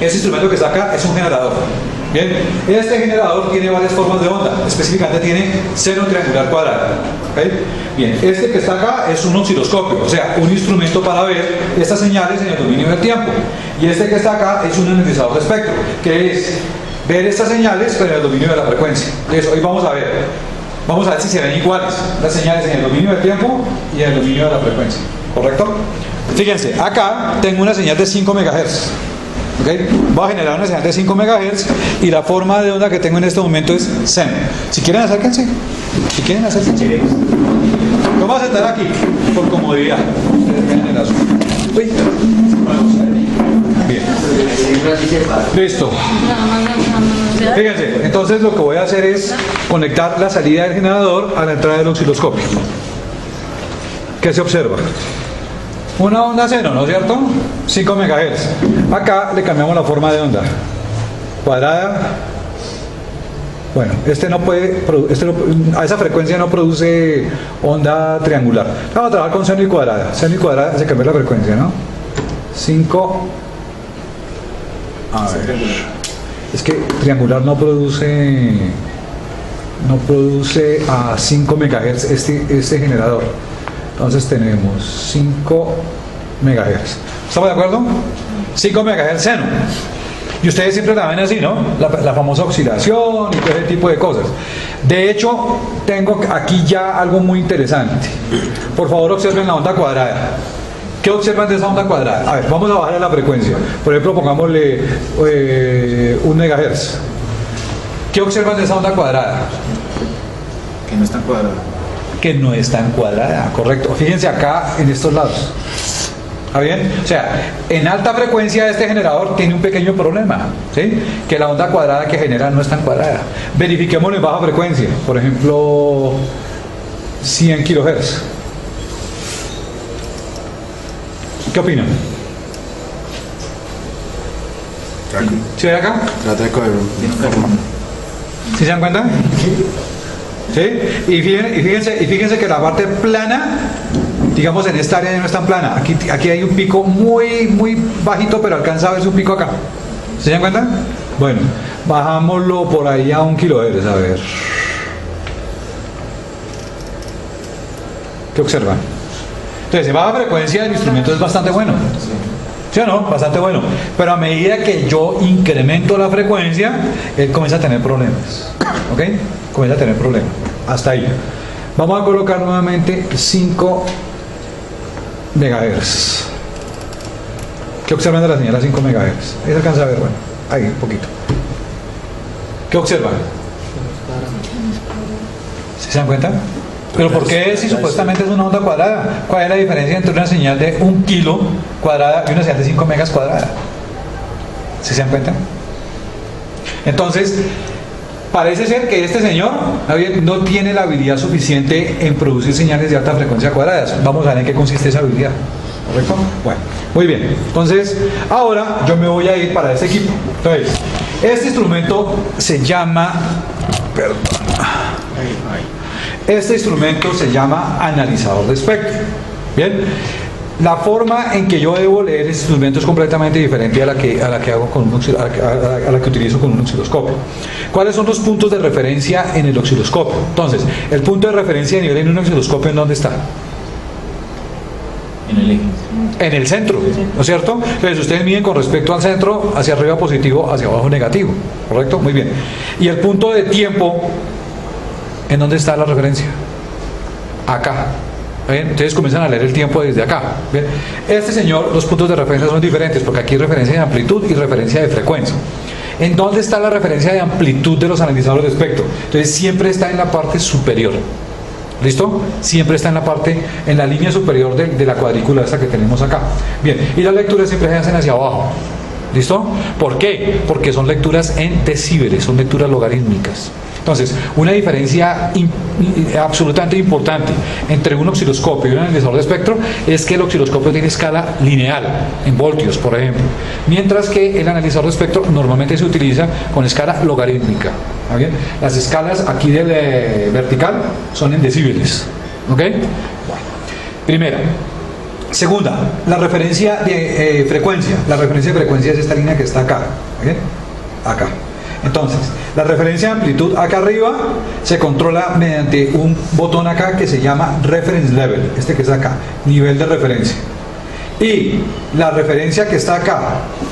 Este instrumento que está acá es un generador. Bien, este generador tiene varias formas de onda, específicamente tiene seno triangular cuadrado. ¿Okay? Bien, este que está acá es un osciloscopio, o sea, un instrumento para ver estas señales en el dominio del tiempo. Y este que está acá es un analizador de espectro, que es ver estas señales pero en el dominio de la frecuencia. Eso, hoy vamos a ver si se ven iguales las señales en el dominio del tiempo y en el dominio de la frecuencia. ¿Correcto? Fíjense, acá tengo una señal de 5 MHz. ¿Okay? Voy a generar una señal de 5 MHz y la forma de onda que tengo en este momento es seno. Si quieren acérquense. Si quieren acérquense. Lo vamos a sentar aquí por comodidad. Uy. Bien. Listo. Fíjense, entonces lo que voy a hacer es conectar la salida del generador a la entrada del osciloscopio. ¿Qué se observa? Una onda seno, ¿no es cierto? 5 MHz. Acá le cambiamos la forma de onda. Cuadrada. Bueno, a esa frecuencia no produce onda triangular. Vamos a trabajar con seno y cuadrada. Seno y cuadrada se cambia la frecuencia, ¿no? 5. A ver. Es que triangular no produce a 5 MHz este generador. Entonces tenemos 5 MHz. ¿Estamos de acuerdo? 5 MHz seno. Y ustedes siempre la ven así, ¿no? La famosa oscilación y todo ese tipo de cosas. De hecho, tengo aquí ya algo muy interesante. Por favor, observen la onda cuadrada. ¿Qué observan de esa onda cuadrada? A ver, vamos a bajar la frecuencia. Por ejemplo, pongámosle 1 MHz. ¿Qué observan de esa onda cuadrada? Que no está cuadrada. Que no es tan cuadrada, correcto. Fíjense acá en estos lados. ¿Está bien? O sea, en alta frecuencia este generador tiene un pequeño problema, ¿sí? Que la onda cuadrada que genera no es tan cuadrada. Verifiquémoslo en baja frecuencia, por ejemplo 100 kHz. ¿Qué opinan? ¿Sí ve acá? Trata de coger forma. ¿Sí se dan cuenta? ¿Sí? Y fíjense que la parte plana, digamos en esta área no es tan plana. Aquí hay un pico muy bajito, pero alcanza a verse un pico acá. ¿Se dan cuenta? Bueno, bajámoslo por ahí a 1 kHz, a ver. ¿Qué observan? Entonces, en baja frecuencia el instrumento es bastante bueno. ¿Sí o no? Bastante bueno. Pero a medida que yo incremento la frecuencia, él comienza a tener problemas. ¿Ok? Comienza a tener problemas. Hasta ahí. Vamos a colocar nuevamente 5 MHz. ¿Qué observan de la señal a 5 MHz? Ahí se alcanza a ver, bueno, ahí un poquito. ¿Qué observan? ¿Sí se dan cuenta? ¿Pero por qué si supuestamente es una onda cuadrada? ¿Cuál es la diferencia entre una señal de 1 kilo cuadrada y una señal de 5 megas cuadrada? ¿Sí se dan cuenta? Entonces, parece ser que este señor no tiene la habilidad suficiente en producir señales de alta frecuencia cuadradas. Vamos a ver en qué consiste esa habilidad. ¿Correcto? Bueno, muy bien. Entonces, ahora yo me voy a ir para este equipo. Entonces, este instrumento se llama... Perdón. Este instrumento se llama analizador de espectro. Bien, la forma en que yo debo leer este instrumento es completamente diferente a la que hago con a la que utilizo con un osciloscopio. ¿Cuáles son los puntos de referencia en el osciloscopio? Entonces, el punto de referencia de nivel en un osciloscopio, ¿en dónde está? En el eje. En el centro, ¿no es cierto? Entonces ustedes miden con respecto al centro, hacia arriba positivo, hacia abajo negativo, ¿correcto? Muy bien. Y el punto de tiempo, ¿en dónde está la referencia? Acá. ¿Bien? Entonces comienzan a leer el tiempo desde acá. ¿Bien? Este señor, los puntos de referencia son diferentes, porque aquí hay referencia de amplitud y referencia de frecuencia. ¿En dónde está la referencia de amplitud de los analizadores de espectro? Entonces siempre está en la parte superior. ¿Listo? Siempre está en la línea superior de la cuadrícula esta que tenemos acá. Bien, y las lecturas siempre se hacen hacia abajo. ¿Listo? ¿Por qué? Porque son lecturas en decíbeles, son lecturas logarítmicas. Entonces, una diferencia absolutamente importante entre un osciloscopio y un analizador de espectro es que el osciloscopio tiene escala lineal, en voltios, por ejemplo, mientras que el analizador de espectro normalmente se utiliza con escala logarítmica. ¿Está bien? Las escalas aquí del vertical son en decibeles. ¿Ok? Bueno, primera. Segunda, la referencia de frecuencia. La referencia de frecuencia es esta línea que está acá. ¿Ok? Acá. Entonces, la referencia de amplitud acá arriba se controla mediante un botón acá que se llama Reference Level, este que está acá, nivel de referencia. Y la referencia que está acá,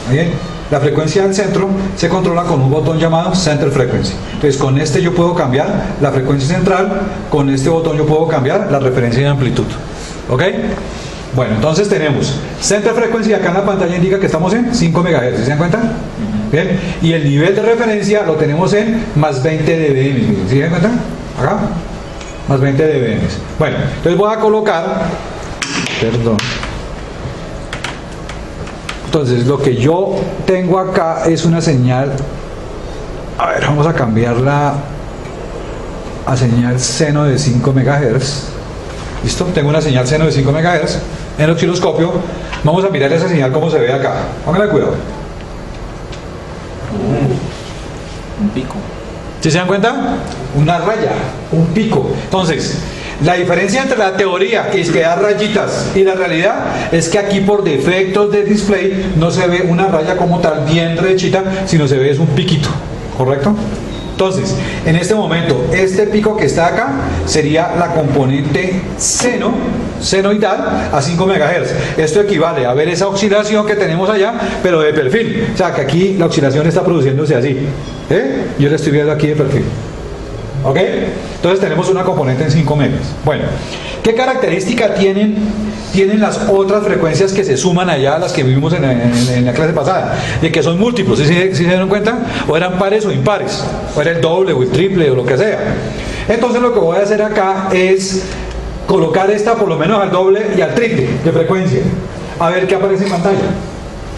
¿bien? La frecuencia del centro se controla con un botón llamado Center Frequency. Entonces, con este yo puedo cambiar la frecuencia central, con este botón yo puedo cambiar la referencia de amplitud. ¿Ok? Bueno, entonces tenemos Center Frequency, acá en la pantalla indica que estamos en 5 MHz, ¿se dan cuenta? Bien, y el nivel de referencia lo tenemos en más 20 dBm, ¿sí se dan cuenta? Acá, más 20 dBm. Bueno, entonces voy a colocar, perdón. Entonces lo que yo tengo acá es una señal, a ver, vamos a cambiarla a señal seno de 5 MHz. ¿Listo? Tengo una señal seno de 5 MHz en el osciloscopio. Vamos a mirar esa señal cómo se ve acá. Pónganle cuidado. Un pico. ¿Sí se dan cuenta? Una raya, un pico. Entonces, la diferencia entre la teoría, que es que da rayitas, y la realidad es que aquí por defectos de display no se ve una raya como tal bien derechita, sino se ve es un piquito, ¿correcto? Entonces, en este momento, este pico que está acá sería la componente senoidal a 5 MHz. Esto equivale a ver esa oscilación que tenemos allá, pero de perfil. O sea, que aquí la oscilación está produciéndose así. Yo la estoy viendo aquí de perfil. ¿Ok? Entonces tenemos una componente en 5 megas. Bueno, ¿qué característica tienen las otras frecuencias que se suman allá a las que vimos en la clase pasada? De que son múltiplos, ¿sí se dieron cuenta? O eran pares o impares, o era el doble o el triple o lo que sea. Entonces lo que voy a hacer acá es colocar esta por lo menos al doble y al triple de frecuencia, a ver qué aparece en pantalla.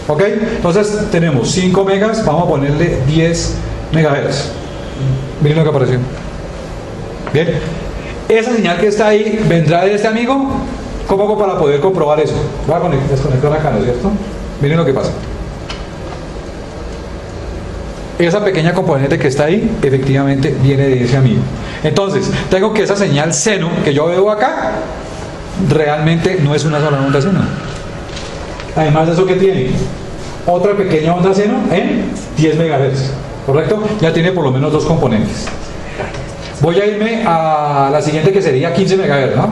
¿Ok? Entonces tenemos 5 megas, vamos a ponerle 10 megahertz. Miren lo que apareció. Bien, esa señal que está ahí vendrá de este amigo. ¿Cómo hago para poder comprobar eso? Voy a desconectar acá, ¿no es cierto? Miren lo que pasa. Esa pequeña componente que está ahí efectivamente viene de ese amigo. Entonces, tengo que esa señal seno que yo veo acá realmente no es una sola onda seno. Además de eso, que tiene otra pequeña onda seno en 10 MHz, ¿correcto? Ya tiene por lo menos dos componentes. Voy a irme a la siguiente, que sería 15 MHz, ¿no?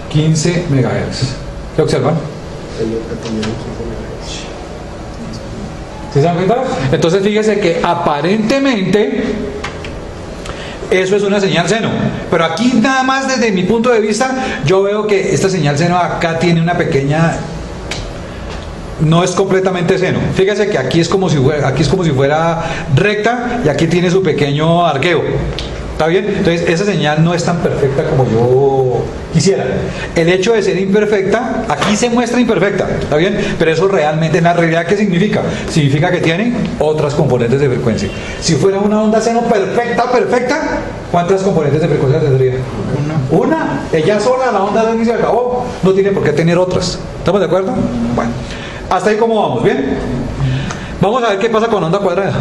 15 MHz. ¿Qué observan? ¿Sí se dan cuenta? Entonces fíjese que aparentemente eso es una señal seno, pero aquí nada más desde mi punto de vista yo veo que esta señal seno acá tiene una pequeña, no es completamente seno. Fíjese que aquí es como si fuera recta y aquí tiene su pequeño arqueo. ¿Está bien? Entonces esa señal no es tan perfecta como yo quisiera. El hecho de ser imperfecta, aquí se muestra imperfecta, ¿está bien? Pero eso realmente en la realidad, ¿qué significa? Significa que tiene otras componentes de frecuencia. Si fuera una onda seno perfecta, ¿cuántas componentes de frecuencia tendría? Una. Ella sola, la onda seno, y se acabó. No tiene por qué tener otras. ¿Estamos de acuerdo? Bueno, hasta ahí cómo vamos, ¿bien? Vamos a ver qué pasa con onda cuadrada.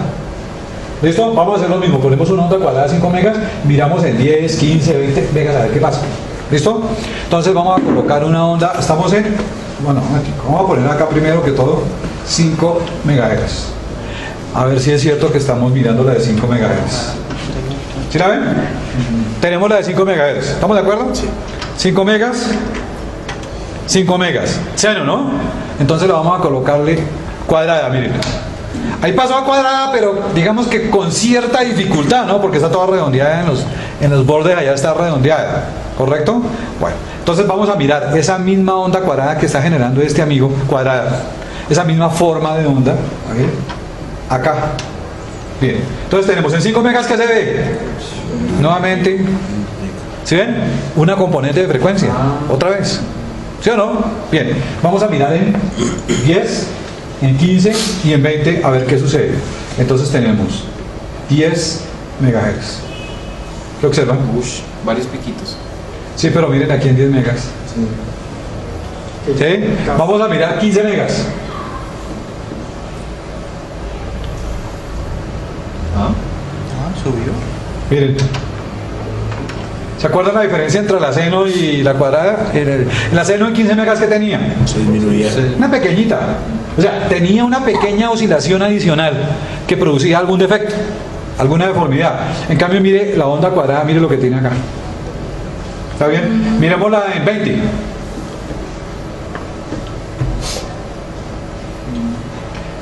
¿Listo? Vamos a hacer lo mismo. Ponemos una onda cuadrada de 5 megas, miramos en 10, 15, 20 megas a ver qué pasa. ¿Listo? Entonces vamos a colocar una onda, estamos en, bueno, vamos a poner acá primero que todo 5 megahertz. A ver si es cierto que estamos mirando la de 5 megahertz. ¿Sí la ven? Tenemos la de 5 megahertz. ¿Estamos de acuerdo? Sí. 5 megas, 5 megas. Seno, ¿no? Entonces la vamos a colocarle cuadrada, miren. Ahí pasó a cuadrada, pero digamos que con cierta dificultad, ¿no? Porque está toda redondeada en los bordes, allá está redondeada, ¿correcto? Bueno, entonces vamos a mirar esa misma onda cuadrada que está generando este amigo, cuadrada, esa misma forma de onda, ¿okay? Acá. Bien, entonces tenemos en 5 megas, ¿qué se ve? Nuevamente, ¿sí ven? Una componente de frecuencia, otra vez, ¿sí o no? Bien, vamos a mirar en 10 en 15 y en 20 a ver qué sucede. Entonces tenemos 10 megahertz. ¿Qué observan? Ush, varios piquitos. Sí, pero miren aquí en 10 megas. ¿Sí? Vamos a mirar 15 megas. Subió. Miren. ¿Se acuerdan la diferencia entre la seno y la cuadrada? La seno en 15 megas que tenía. Se disminuía. Una pequeñita. O sea, tenía una pequeña oscilación adicional que producía algún defecto, alguna deformidad. En cambio, mire la onda cuadrada, mire lo que tiene acá. ¿Está bien? Miremosla en 20.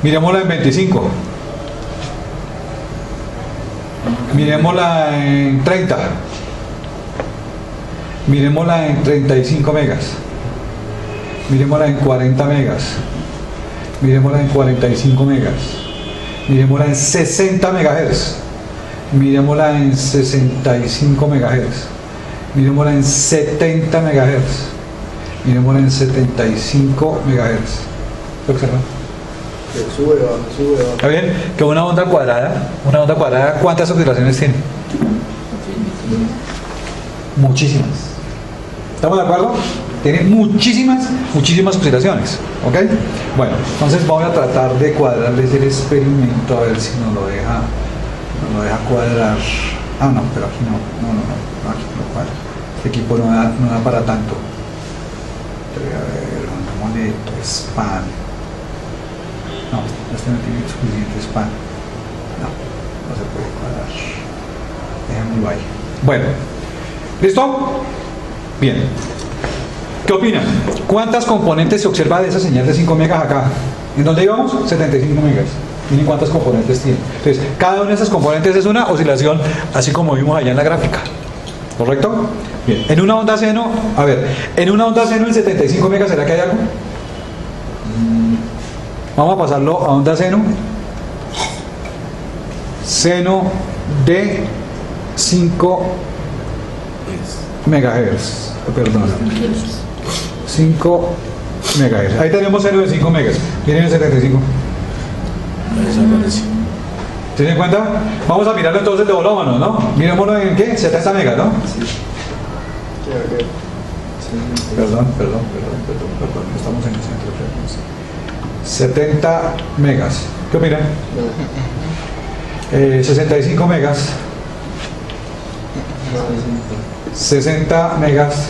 Miremosla en 25. Miremosla en 30. Miremosla en 35 megas. Miremosla en 40 megas. Miremosla en 45 megas. Miremosla en 60 megahertz. Miremosla en 65 megahertz. Miremosla en 70 megahertz. Miremosla en 75 megahertz. ¿Lo observan? Sube, baja. ¿Está bien? Que una onda cuadrada, ¿cuántas oscilaciones tiene? Muchísimas. ¿Estamos de acuerdo? Tiene muchísimas oscilaciones. ¿Ok? Bueno, entonces voy a tratar de cuadrarles el experimento a ver si nos lo deja cuadrar. Ah, no, pero aquí no, aquí no cuadra. Este equipo no da para tanto. A ver, pongámosle span. No, este no tiene suficiente span. No se puede cuadrar. Dejémoslo ahí. Bueno, ¿listo? Bien. ¿Qué opinan? ¿Cuántas componentes se observa de esa señal de 5 megas acá? ¿En dónde íbamos? 75 megas. Miren cuántas componentes tiene. Entonces, cada una de esas componentes es una oscilación, así como vimos allá en la gráfica. ¿Correcto? Bien. En una onda seno, a ver, en una onda seno en 75 megas, ¿será que hay algo? Vamos a pasarlo a onda seno. Seno de 5 megahertz. Perdón. 5 megahertz. Ahí tenemos seno de 5 megas. Miren el 75. ¿Tienen en cuenta? Vamos a mirarlo entonces de volómano, ¿no? Miremoslo en ¿qué? 70 megas, ¿no? Sí. Perdón. Estamos en el centro de frecuencia. 70 megas. ¿Qué opinan? 65 megas. 60 megas.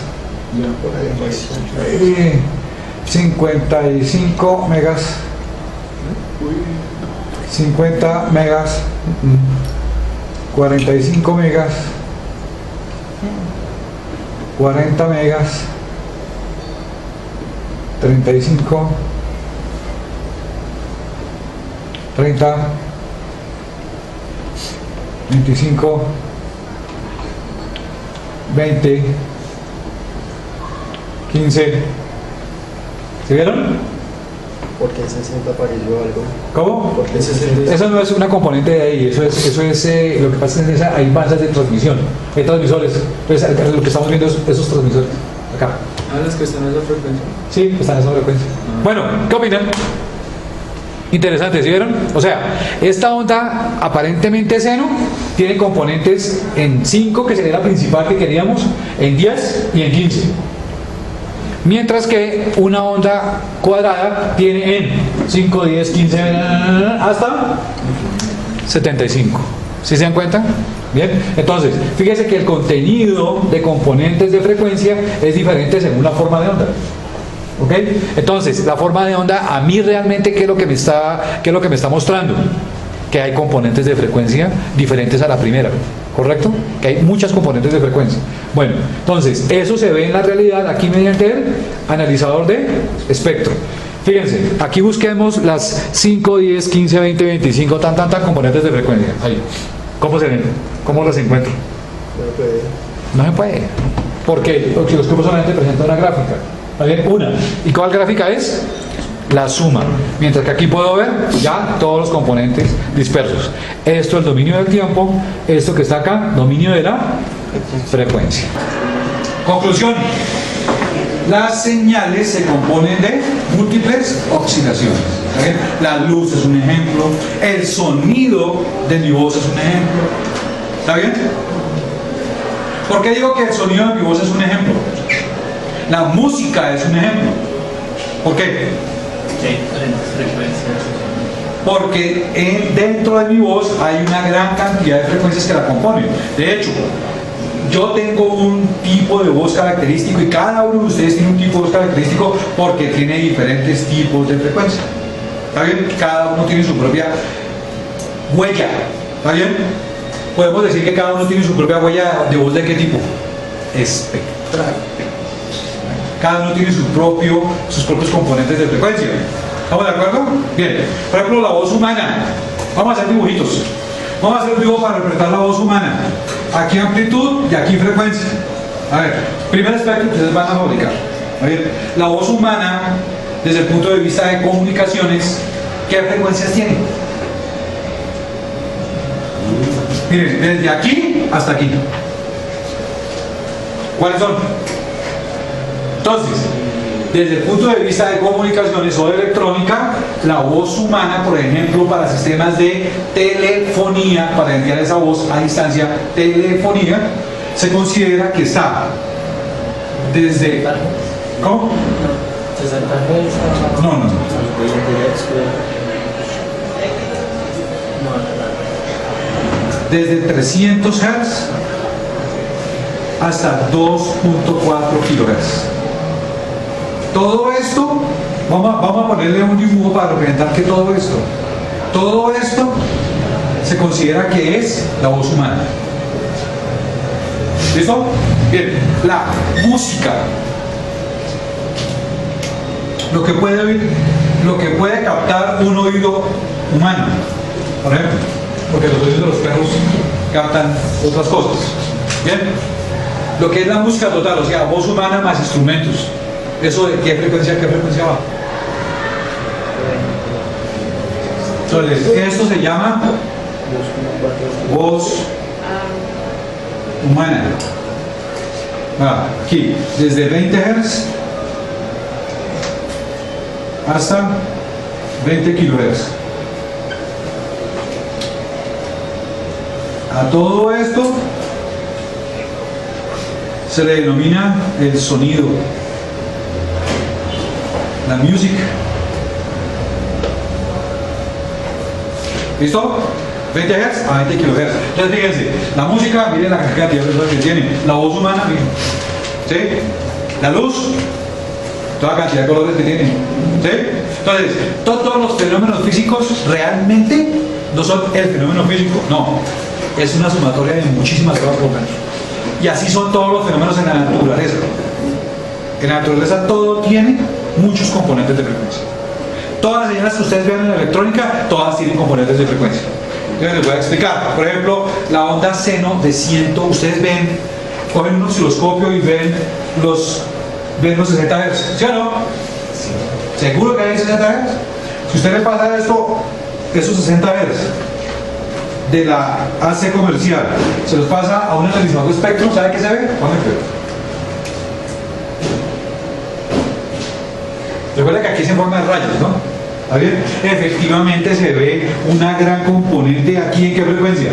55 megas. 50 megas. 45 megas. 40 megas. 35. 30, 25, 20, 15. ¿Se vieron? ¿Por qué 60 apareció algo? ¿Cómo? ¿Por qué 60? Eso no es una componente de ahí, eso es lo que pasa es que hay bandas de transmisión, hay transmisores. Entonces, lo que estamos viendo es esos transmisores acá. Ah, las que están en esa frecuencia. Sí, están en esa frecuencia. Bueno, ¿qué opinan? Interesante, ¿sí vieron? O sea, esta onda aparentemente seno tiene componentes en 5, que sería la principal que queríamos, en 10 y en 15. Mientras que una onda cuadrada tiene en 5, 10, 15, hasta 75. ¿Sí se dan cuenta? Bien, entonces, fíjese que el contenido de componentes de frecuencia es diferente según la forma de onda. ¿Ok? Entonces, la forma de onda, a mí realmente, ¿qué es lo que me está mostrando? Que hay componentes de frecuencia diferentes a la primera, ¿correcto? Que hay muchas componentes de frecuencia. Bueno, entonces, eso se ve en la realidad aquí mediante el analizador de espectro. Fíjense, aquí busquemos las 5, 10, 15, 20, 25, tan componentes de frecuencia. Ahí. ¿Cómo se ven? ¿Cómo las encuentro? No se puede. ¿Por qué? Porque los grupos solamente presentan una gráfica. ¿Está bien? Una. ¿Y cuál gráfica es? La suma. Mientras que aquí puedo ver ya todos los componentes dispersos. Esto es el dominio del tiempo. Esto que está acá, dominio de la frecuencia. Conclusión. Las señales se componen de múltiples oscilaciones. ¿Está bien? La luz es un ejemplo, el sonido de mi voz es un ejemplo. ¿Está bien? ¿Por qué digo que el sonido de mi voz es un ejemplo? La música es un ejemplo. ¿Por qué? Porque dentro de mi voz hay una gran cantidad de frecuencias que la componen. De hecho, yo tengo un tipo de voz característico y cada uno de ustedes tiene un tipo de voz característico porque tiene diferentes tipos de frecuencia. ¿Está bien? Cada uno tiene su propia huella. ¿Está bien? Podemos decir que cada uno tiene su propia huella de voz. ¿De qué tipo? Espectral. Cada uno tiene sus propios componentes de frecuencia. ¿Estamos de acuerdo? Bien. Por ejemplo, la voz humana. Vamos a hacer dibujitos. Vamos a hacer un dibujo para representar la voz humana. Aquí amplitud y aquí frecuencia. A ver, primer aspecto que ustedes van a fabricar. A ver, la voz humana, desde el punto de vista de comunicaciones, ¿qué frecuencias tiene? Miren, desde aquí hasta aquí. ¿Cuáles son? Entonces, desde el punto de vista de comunicaciones o de electrónica, la voz humana, por ejemplo, para sistemas de telefonía, para enviar esa voz a distancia, telefonía, se considera que está desde... ¿Cómo? 60 Hz. No. Desde 300 Hz hasta 2.4 kHz. Todo esto, vamos a ponerle un dibujo para representar que todo esto se considera que es la voz humana. ¿Listo? Bien, la música. Lo que puede captar un oído humano, por ejemplo, porque los oídos de los perros captan otras cosas. Bien, lo que es la música total, o sea, voz humana más instrumentos. ¿Eso de qué frecuencia va? Entonces, esto se llama voz humana. Aquí, desde 20 Hz hasta 20 kHz. A todo esto se le denomina el sonido, la music. ¿Listo? 20 Hz a 20 kHz. Entonces fíjense, la música, miren la cantidad de cosas que tiene. La voz humana, miren. ¿Sí? La luz, toda la cantidad de colores que tiene. ¿Sí? Entonces, todos los fenómenos físicos realmente no son el fenómeno físico, no. Es una sumatoria de muchísimas cosas por dentro. Y así son todos los fenómenos en la naturaleza. En la naturaleza todo tiene muchos componentes de frecuencia. Todas las señales que ustedes ven en la electrónica, todas tienen componentes de frecuencia. Entonces les voy a explicar. Por ejemplo, la onda seno de 100, ustedes ven, cogen un osciloscopio y ven los 60 Hz. ¿Sí o no? Sí. ¿Seguro que hay 60 Hz? Si usted le pasa esos 60 Hz de la AC comercial, se los pasa a un analizador de espectro, ¿sabe qué se ve? Recuerda que aquí se forman rayos, ¿no? ¿Está bien? Efectivamente se ve una gran componente aquí. ¿En qué frecuencia?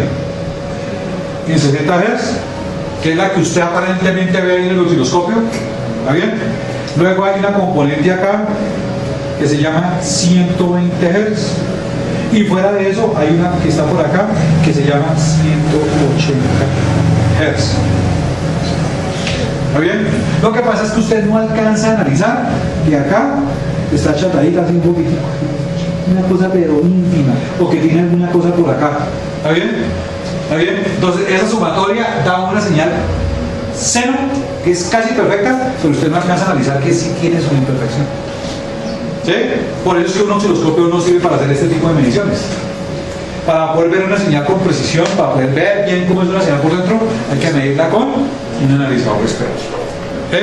En 60 Hz, que es la que usted aparentemente ve ahí en el osciloscopio. ¿Está bien? Luego hay una componente acá que se llama 120 Hz. Y fuera de eso hay una que está por acá que se llama 180 Hz. ¿Está bien? Lo que pasa es que usted no alcanza a analizar que acá está chatadita así un poquitico, una cosa pero ínfima, o que tiene alguna cosa por acá. ¿Está bien? ¿Está bien? Entonces esa sumatoria da una señal seno que es casi perfecta, pero usted no alcanza a analizar que sí tiene su imperfección. ¿Sí? Por eso es que un osciloscopio no sirve para hacer este tipo de mediciones. Para poder ver una señal con precisión, para poder ver bien cómo es una señal por dentro, hay que medirla con un analizador experto. ¿Sí?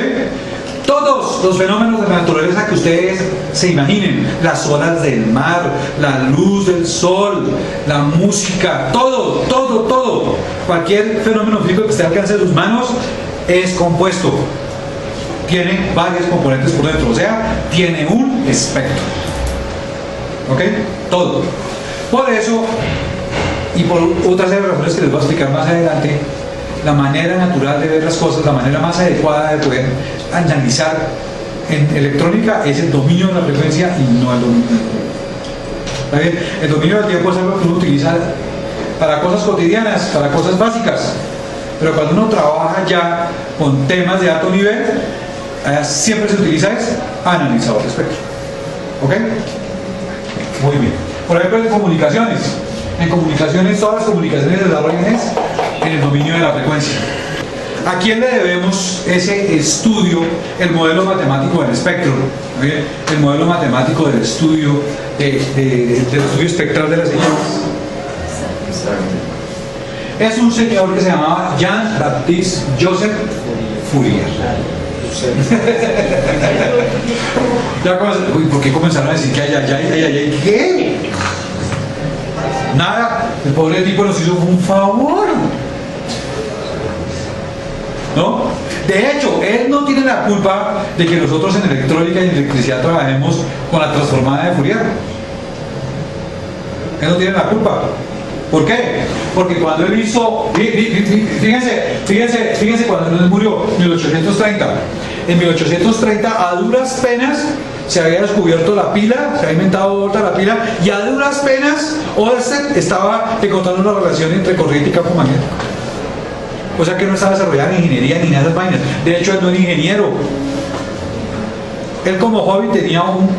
Todos los fenómenos de la naturaleza que ustedes se imaginen, las olas del mar, la luz del sol, la música, todo, cualquier fenómeno físico que esté al alcance de sus manos es compuesto. tiene varios componentes por dentro, o sea, tiene un espectro. ¿Ok? Todo. Por eso, y por otras serie de razones que les voy a explicar más adelante, la manera natural de ver las cosas, la manera más adecuada de poder analizar en electrónica es el dominio de la frecuencia y no el dominio del tiempo. ¿Está bien? El dominio del tiempo es algo que uno utiliza para cosas cotidianas, para cosas básicas, pero cuando uno trabaja ya con temas de alto nivel, siempre se utiliza es analizador de espectro. ¿Ok? Muy bien. Por ejemplo, en comunicaciones, todas las comunicaciones se desarrollan en el dominio de la frecuencia. ¿A quién le debemos ese estudio, el modelo matemático del espectro? ¿Bien? El modelo matemático del estudio, del estudio espectral de las señales. Es un señor que se llamaba Jean-Baptiste Joseph Fourier. Uy, ¿por qué comenzaron a decir que ay? ¿Qué? Nada, el pobre tipo nos hizo un favor. ¿No? De hecho, él no tiene la culpa de que nosotros en electrónica y en electricidad trabajemos con la transformada de Fourier. Él no tiene la culpa. ¿Por qué? Porque cuando él hizo, fíjense cuando él murió, en 1830. En 1830 a duras penas se había descubierto la pila, se había inventado otra la pila, y a duras penas Oersted estaba encontrando una relación entre corriente y campo magnético. O sea que no estaba desarrollada en ingeniería ni nada de esas vainas. De hecho, él no era ingeniero. Él como hobby tenía un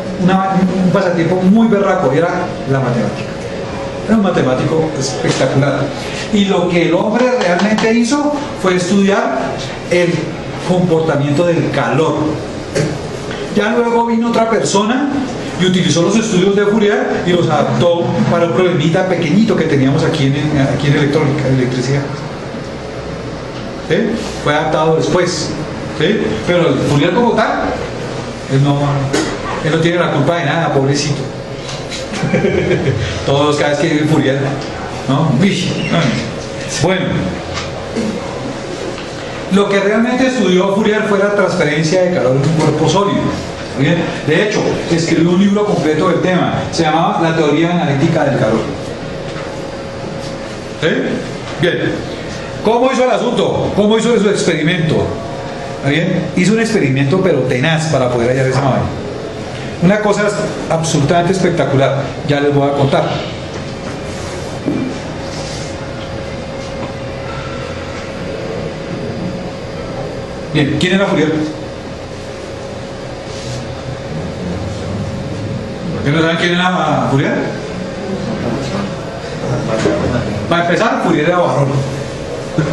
pasatiempo muy berraco, y era la matemática. Era un matemático espectacular. Y lo que el hombre realmente hizo fue estudiar el comportamiento del calor. Ya luego vino otra persona y utilizó los estudios de Fourier y los adaptó para un problemita pequeñito que teníamos aquí en electrónica, en electricidad. ¿Sí? Fue adaptado después. ¿Sí? Pero el Fourier como tal, él no tiene la culpa de nada, pobrecito. Todos cada vez que vive Fourier, ¿no? Bueno, lo que realmente estudió Fourier fue la transferencia de calor en un cuerpo sólido. ¿Bien? De hecho, escribió un libro completo del tema, se llamaba La teoría analítica del calor. ¿Sí? Bien. ¿Cómo hizo el asunto? ¿Cómo hizo su experimento? ¿Bien? Hizo un experimento pero tenaz para poder hallar esa vaina. Una cosa absolutamente espectacular, ya les voy a contar. Bien, ¿quién era Fourier? ¿Por qué no saben quién era Fourier? Para empezar, Fourier era barón.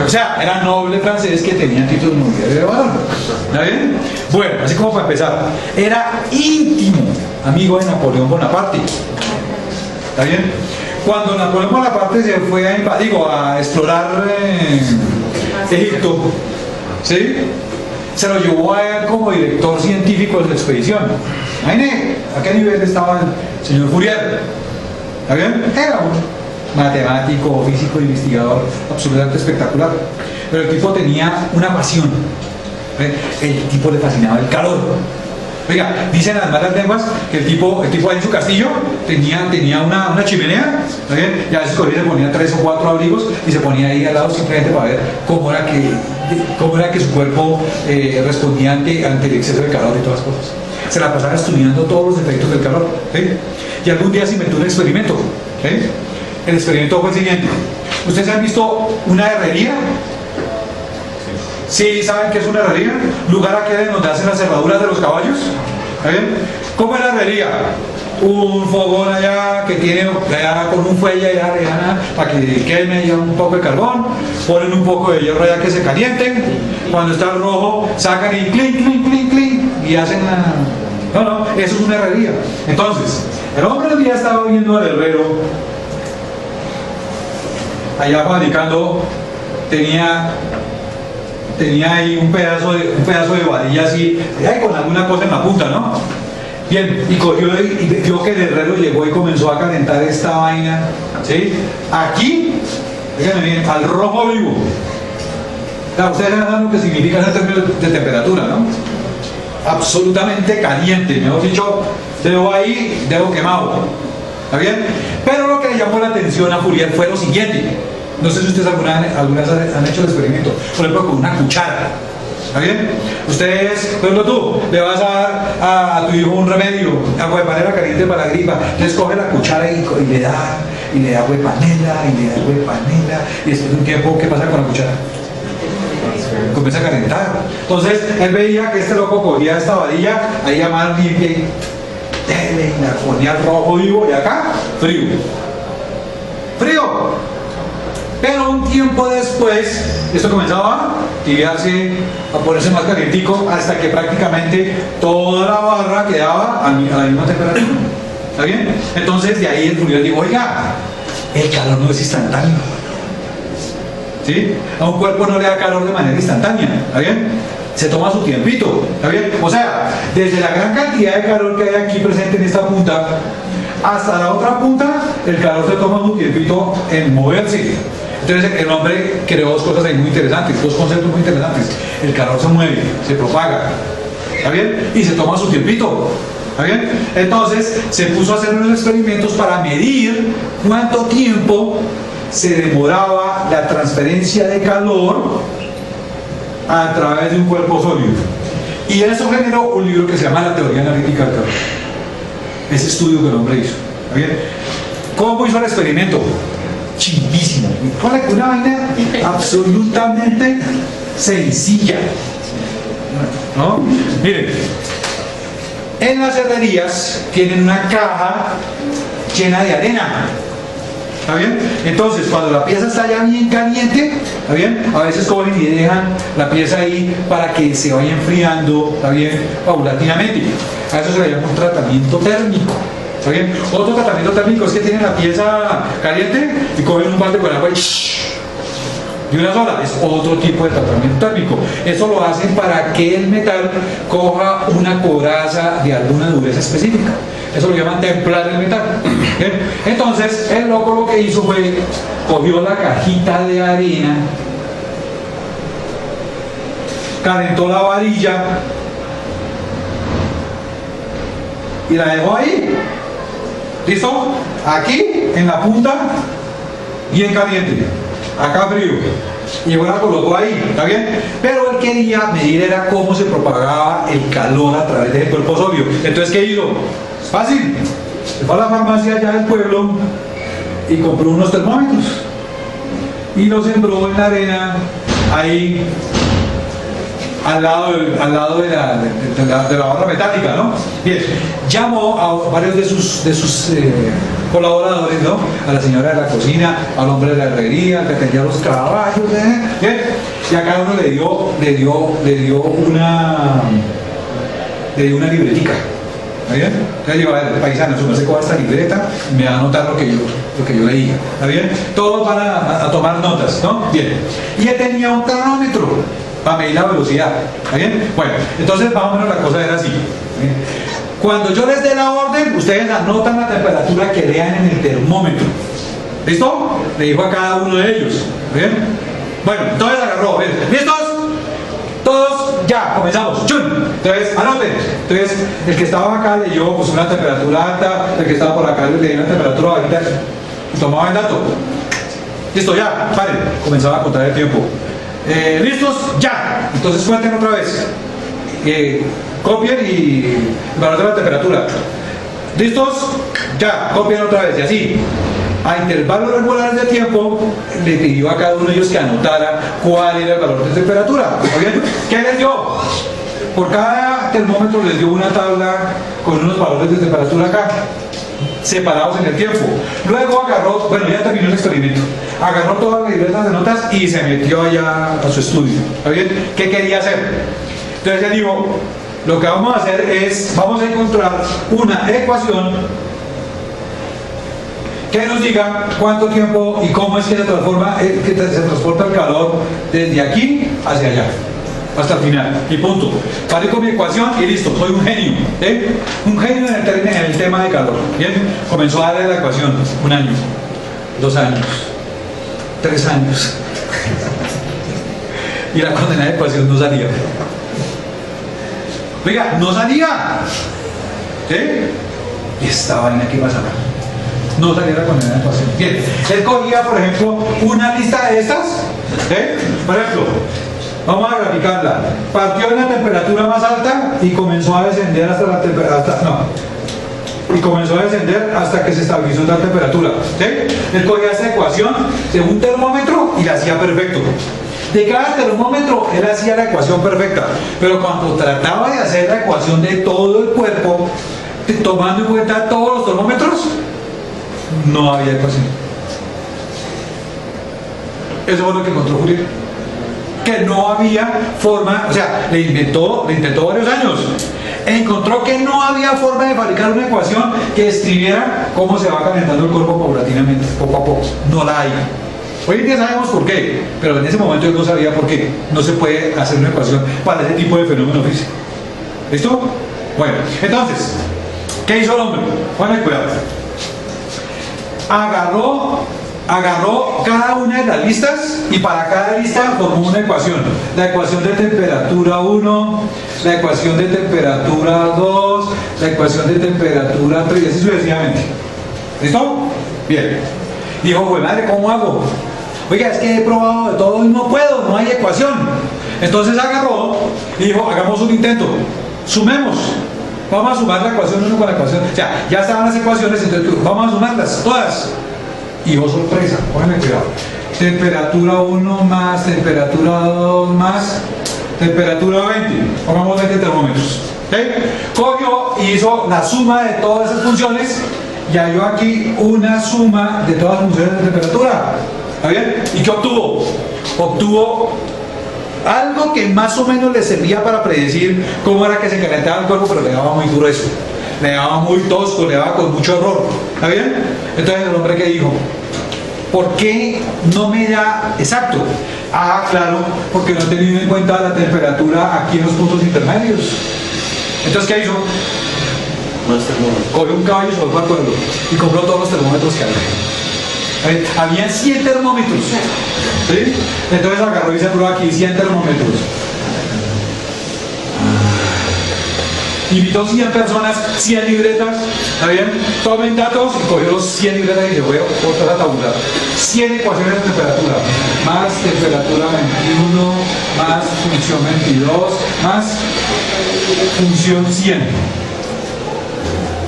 O sea, era noble francés que tenía títulos nobiliarios de barón. ¿Está bien? Bueno, así como para empezar, era íntimo amigo de Napoleón Bonaparte. ¿Está bien? Cuando Napoleón Bonaparte se fue a explorar Egipto, ¿sí? Se lo llevó a él como director científico de la expedición. Imagínate, ¿a qué nivel estaba el señor Fourier? ¿Está bien? Era un matemático, físico, investigador absolutamente espectacular. Pero el tipo tenía una pasión. El tipo le fascinaba el calor. Oiga, dicen las malas lenguas que el tipo ahí en su castillo tenía una chimenea, ¿bien? Y a veces se ponía 3 o 4 abrigos y se ponía ahí al lado simplemente para ver cómo era que su cuerpo respondía ante el exceso de calor y todas las cosas. Se la pasaba estudiando todos los efectos del calor. ¿Sí? Y algún día se inventó un experimento. ¿Sí? El experimento fue el siguiente. ¿Ustedes han visto una herrería? ¿Sí saben qué es una herrería? Lugar aquí donde hacen las cerraduras de los caballos. ¿Bien? ¿Cómo es la herrería? Un fogón allá que tiene allá con un fuelle allá para que queme ya un poco de carbón, ponen un poco de hierro allá que se caliente, cuando está el rojo sacan y clink, clink, clink, clink y hacen la... No, eso es una herrería. Entonces, el hombre un día estaba viendo al herrero allá fabricando, tenía ahí un pedazo de varilla así, con alguna cosa en la punta, ¿no? Bien, y cogió y vio que el herrero llegó y comenzó a calentar esta vaina, ¿sí? Aquí, fíjense bien, al rojo vivo. Claro, ustedes saben lo que significa en términos de temperatura, ¿no? absolutamente caliente, mejor dicho, dedo ahí, dedo quemado. ¿Está bien? Pero lo que le llamó la atención a Fourier fue lo siguiente. No sé si ustedes alguna vez han hecho el experimento, por ejemplo, con una cuchara. ¿Está bien? Ustedes, por ejemplo, tú le vas a dar a tu hijo un remedio, agua de panela caliente para la gripa, les coge la cuchara y le da agua de panela, y le da agua de panela, y después de un tiempo, ¿qué pasa con la cuchara? Comienza a calentar. Entonces, él veía que este loco cogía esta varilla, ahí a mano limpia y la ponía al rojo vivo, y acá, frío. ¡Frío! Pero un tiempo después, esto comenzaba a tibiarse, a ponerse más calientico, hasta que prácticamente toda la barra quedaba a la misma temperatura. ¿Está bien? Entonces, de ahí el Fourier dijo, oiga, el calor no es instantáneo. ¿Sí? A un cuerpo no le da calor de manera instantánea. ¿Está bien? Se toma su tiempito. ¿Está bien? O sea, desde la gran cantidad de calor que hay aquí presente en esta punta hasta la otra punta, el calor se toma su tiempito en moverse. Entonces el hombre creó dos cosas ahí muy interesantes, dos conceptos muy interesantes. El calor se mueve, se propaga, ¿está bien? Y se toma su tiempito, ¿está bien? Entonces se puso a hacer unos experimentos para medir cuánto tiempo se demoraba la transferencia de calor a través de un cuerpo sólido. Y eso generó un libro que se llama La teoría analítica del calor. Ese estudio que el hombre hizo, ¿está bien? ¿Cómo hizo el experimento? Chimbísimo. Una vaina absolutamente sencilla, ¿no? Miren, en las herrerías tienen una caja llena de arena. ¿Está bien? Entonces, cuando la pieza está ya bien caliente, ¿está bien? A veces cogen y dejan la pieza ahí para que se vaya enfriando, ¿está bien? Paulatinamente. A eso se le llama un tratamiento térmico. ¿Está bien? Otro tratamiento térmico es que tienen la pieza caliente y cogen un balde con agua y una sola. Es otro tipo de tratamiento térmico. Eso lo hacen para que el metal coja una coraza de alguna dureza específica. Eso lo llaman templar el metal. ¿Bien? Entonces, el loco lo que hizo fue, cogió la cajita de arena, calentó la varilla y la dejó ahí. ¿Listo? Aquí, en la punta, bien caliente. Acá frío. Y bueno, la colocó ahí, ¿está bien? Pero él quería medir era cómo se propagaba el calor a través del cuerpo sólido. Entonces, ¿qué hizo? Fácil. Se fue a la farmacia allá del pueblo y compró unos termómetros. Y los sembró en la arena, ahí, al lado de la barra metálica, ¿no? Bien, llamó a varios de sus colaboradores, ¿no? A la señora de la cocina, al hombre de la herrería, al que atendía los caballos, bien, y a cada uno le dio una libretica. ¿Está bien? Entonces digo, a ver, paisano, su merced coja esta libreta y me va a anotar lo que yo leía. ¿Está bien? Todos van a tomar notas, ¿no? Bien. Y él tenía un cronómetro para medir la velocidad. ¿Está bien? Bueno, entonces más o menos la cosa era así. ¿Bien? Cuando yo les dé la orden, ustedes anotan la temperatura que lean en el termómetro. ¿Listo? Le dijo a cada uno de ellos. ¿Bien? Bueno, entonces agarró. ¿Bien? ¿Listos? Todos, ya, comenzamos. ¡Chun! Entonces, anoten. Entonces, el que estaba acá leyó pues, una temperatura alta, el que estaba por acá leyó una temperatura bajita y tomaba el dato. Listo, ya, paren. Comenzaba a contar el tiempo. ¿Listos? Ya. Entonces cuenten otra vez. Copien y valor de la temperatura. ¿Listos? Ya, copien otra vez y así. A intervalos regulares de tiempo le pidió a cada uno de ellos que anotara cuál era el valor de temperatura. ¿Está bien? ¿Qué les dio? Por cada termómetro les dio una tabla con unos valores de temperatura acá, separados en el tiempo. Luego agarró, bueno, ya terminó el experimento, agarró todas las libretas de notas y se metió allá a su estudio. ¿Está bien? ¿Qué quería hacer? Entonces él dijo, lo que vamos a hacer es, vamos a encontrar una ecuación que nos diga cuánto tiempo y cómo es que se transforma, que se transporta el calor desde aquí hacia allá, hasta el final, y punto. Salí con mi ecuación y listo, soy un genio, un genio en el tema de calor. Bien, comenzó a darle la ecuación, 1 año, 2 años, 3 años, y la condenada ecuación no salía. Oiga, no salía. ¿Sí? ¿Y esta vaina qué pasaba? No saliera con la ecuación. Bien, él cogía, por ejemplo, una lista de estas. ¿Sí? Por ejemplo, vamos a graficarla. Partió en la temperatura más alta y comenzó a descender hasta la temperatura. Y comenzó a descender hasta que se estabilizó en la temperatura. ¿Sí? Él cogía esta ecuación de un termómetro y la hacía perfecto. De cada termómetro él hacía la ecuación perfecta, pero cuando trataba de hacer la ecuación de todo el cuerpo, tomando en cuenta todos los termómetros, no había ecuación. Eso fue lo que encontró Fourier, que no había forma. O sea, le intentó varios años. Encontró que no había forma de fabricar una ecuación que describiera cómo se va calentando el cuerpo paulatinamente, poco a poco. No la hay. Hoy en día sabemos por qué, pero en ese momento yo no sabía por qué. No se puede hacer una ecuación para ese tipo de fenómeno físico. ¿Listo? Bueno, entonces, ¿qué hizo el hombre? Ponle cuidado. Agarró cada una de las listas y para cada lista formó una ecuación. La ecuación de temperatura 1, la ecuación de temperatura 2, la ecuación de temperatura 3 y así sucesivamente. ¿Listo? Bien. Dijo, pues madre, ¿cómo hago? Oiga, es que he probado de todo y no puedo, no hay ecuación. Entonces agarró y dijo, hagamos un intento. Sumemos. Vamos a sumar la ecuación 1 con la ecuación. O sea, ya estaban las ecuaciones, entonces vamos a sumarlas todas. Y oh sorpresa, pónganle cuidado. Temperatura 1 más temperatura 2 más temperatura 20. Pongamos 20 termómetros. ¿Okay? Cogió y hizo la suma de todas esas funciones y halló aquí una suma de todas las funciones de temperatura. ¿Está bien? ¿Y qué obtuvo? Obtuvo algo que más o menos le servía para predecir cómo era que se calentaba el cuerpo, pero le daba muy grueso, le daba muy tosco, le daba con mucho error. ¿Está bien? Entonces el hombre que dijo, ¿por qué no me da exacto? Ah, claro, porque no he tenido en cuenta la temperatura aquí en los puntos intermedios. Entonces, ¿qué hizo? Cogió un caballo y se fue al pueblo y compró todos los termómetros que había. Había 100 termómetros. ¿Sí? Entonces agarró y se probó aquí 100 termómetros. Invitó 100 personas, 100 libretas, ¿está bien? Tomen datos y cogió los 100 libretas y se fue a tabular. 100 ecuaciones de temperatura, más temperatura 21, más función 22, más función 100.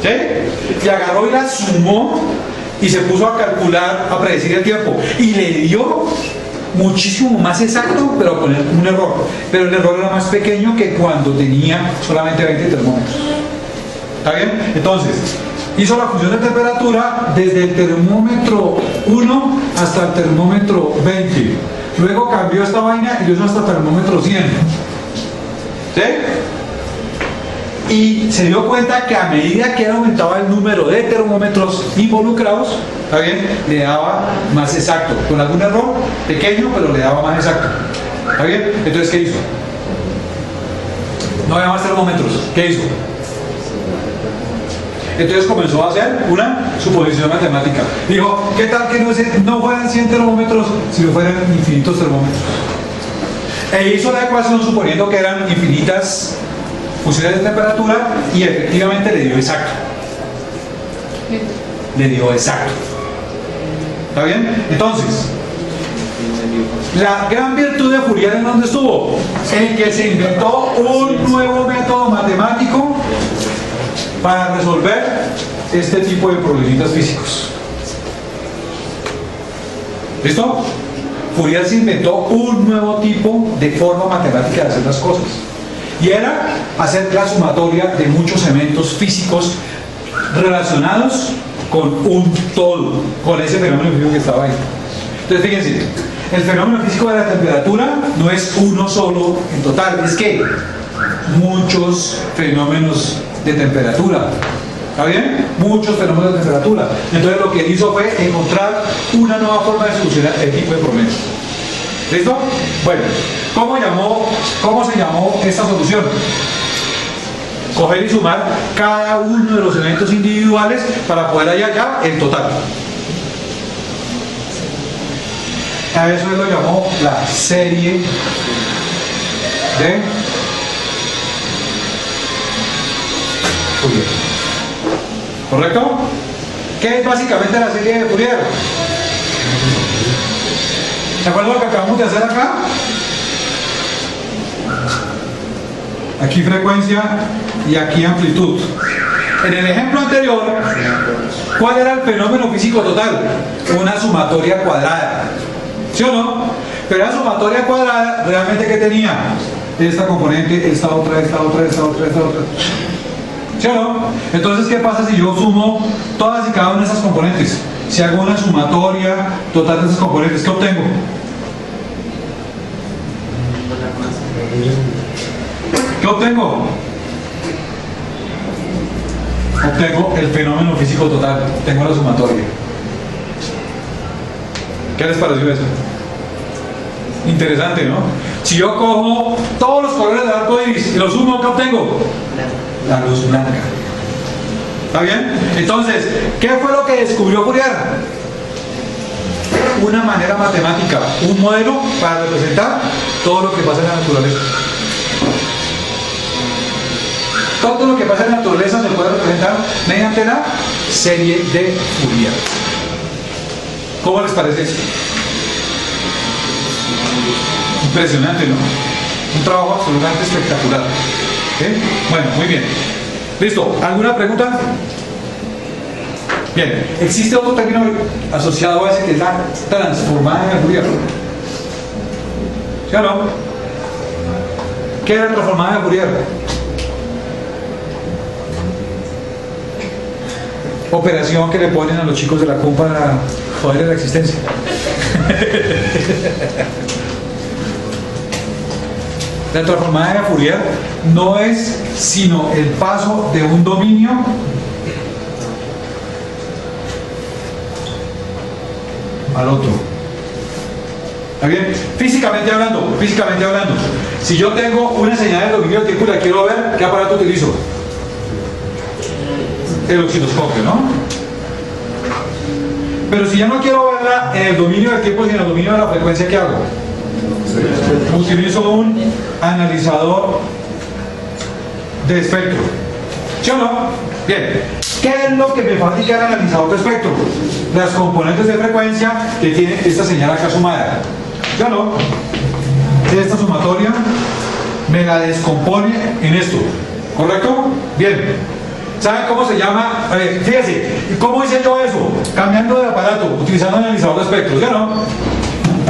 ¿Sí? Y agarró y la sumó y se puso a calcular, a predecir el tiempo. Y le dio muchísimo más exacto, pero con un error. Pero el error era más pequeño que cuando tenía solamente 20 termómetros. ¿Está bien? Entonces, hizo la función de temperatura desde el termómetro 1 hasta el termómetro 20. Luego cambió esta vaina y lo hizo hasta el termómetro 100. ¿Sí? Y se dio cuenta que a medida que aumentaba el número de termómetros involucrados, ¿está bien?, le daba más exacto, con algún error pequeño, pero le daba más exacto. ¿Está bien? Entonces, ¿qué hizo? No había más termómetros. ¿Qué hizo? Entonces comenzó a hacer una suposición matemática. Dijo, ¿qué tal que no fueran 100 termómetros, sino fueran infinitos termómetros? E hizo la ecuación suponiendo que eran infinitas funciones de temperatura y efectivamente le dio exacto. Le dio exacto. ¿Está bien? Entonces, la gran virtud de Fourier, ¿en dónde estuvo? En que se inventó un nuevo método matemático para resolver este tipo de problemitas físicos. ¿Listo? Fourier se inventó un nuevo tipo de forma matemática de hacer las cosas. Y era hacer la sumatoria de muchos eventos físicos relacionados con un todo, con ese fenómeno físico que estaba ahí. Entonces, fíjense, el fenómeno físico de la temperatura no es uno solo en total, es que muchos fenómenos de temperatura. ¿Está bien? Muchos fenómenos de temperatura. Entonces, lo que él hizo fue encontrar una nueva forma de solucionar el tipo de problemas. ¿Listo? Bueno, ¿cómo se llamó esta solución? Coger y sumar cada uno de los eventos individuales para poder hallar ya el total. A eso él lo llamó la serie de Fourier. ¿Correcto? ¿Qué es básicamente la serie de Fourier? ¿De acuerdo a lo que acabamos de hacer acá? Aquí frecuencia y aquí amplitud. En el ejemplo anterior, ¿cuál era el fenómeno físico total? Una sumatoria cuadrada. ¿Sí o no? Pero la sumatoria cuadrada, ¿realmente qué tenía? Esta componente, esta otra, esta otra, esta otra, esta otra. ¿Sí o no? Entonces, ¿qué pasa si yo sumo todas y cada una de esas componentes? Si hago una sumatoria total de esas componentes, ¿qué obtengo? ¿Qué obtengo? Obtengo el fenómeno físico total. Tengo la sumatoria. ¿Qué les pareció eso? Interesante, ¿no? Si yo cojo todos los colores del arco iris y los sumo, ¿qué obtengo? La luz blanca. ¿Está bien? Entonces, ¿qué fue lo que descubrió Fourier? Una manera matemática, un modelo para representar todo lo que pasa en la naturaleza. Todo lo que pasa en la naturaleza se puede representar mediante la serie de Fourier. ¿Cómo les parece eso? Impresionante, ¿no? Un trabajo absolutamente espectacular. ¿Sí? Bueno, muy bien. ¿Listo? ¿Alguna pregunta? Bien. Existe otro término asociado a ese que es la transformada de Fourier. ¿Sí o no? ¿Qué es la transformada de Fourier? Operación que le ponen a los chicos de la CUM para joder la existencia. La transformada de Fourier no es sino el paso de un dominio al otro. ¿Está bien? Físicamente hablando, si yo tengo una señal de dominio del tiempo y la quiero ver, ¿qué aparato utilizo? El osciloscopio, ¿no? Pero si ya no quiero verla en el dominio del tiempo, sino en el dominio de la frecuencia, ¿qué hago? Utilizo un analizador de espectro. ¿Sí o no? Bien. ¿Qué es lo que me fabrica el analizador de espectro? Las componentes de frecuencia que tiene esta señal acá sumada. ¿Sí o no? Esta sumatoria me la descompone en esto. ¿Correcto? Bien. ¿Saben cómo se llama? A ver, fíjense, ¿cómo hice yo eso? Cambiando de aparato, utilizando el analizador de espectro, ¿sí o no?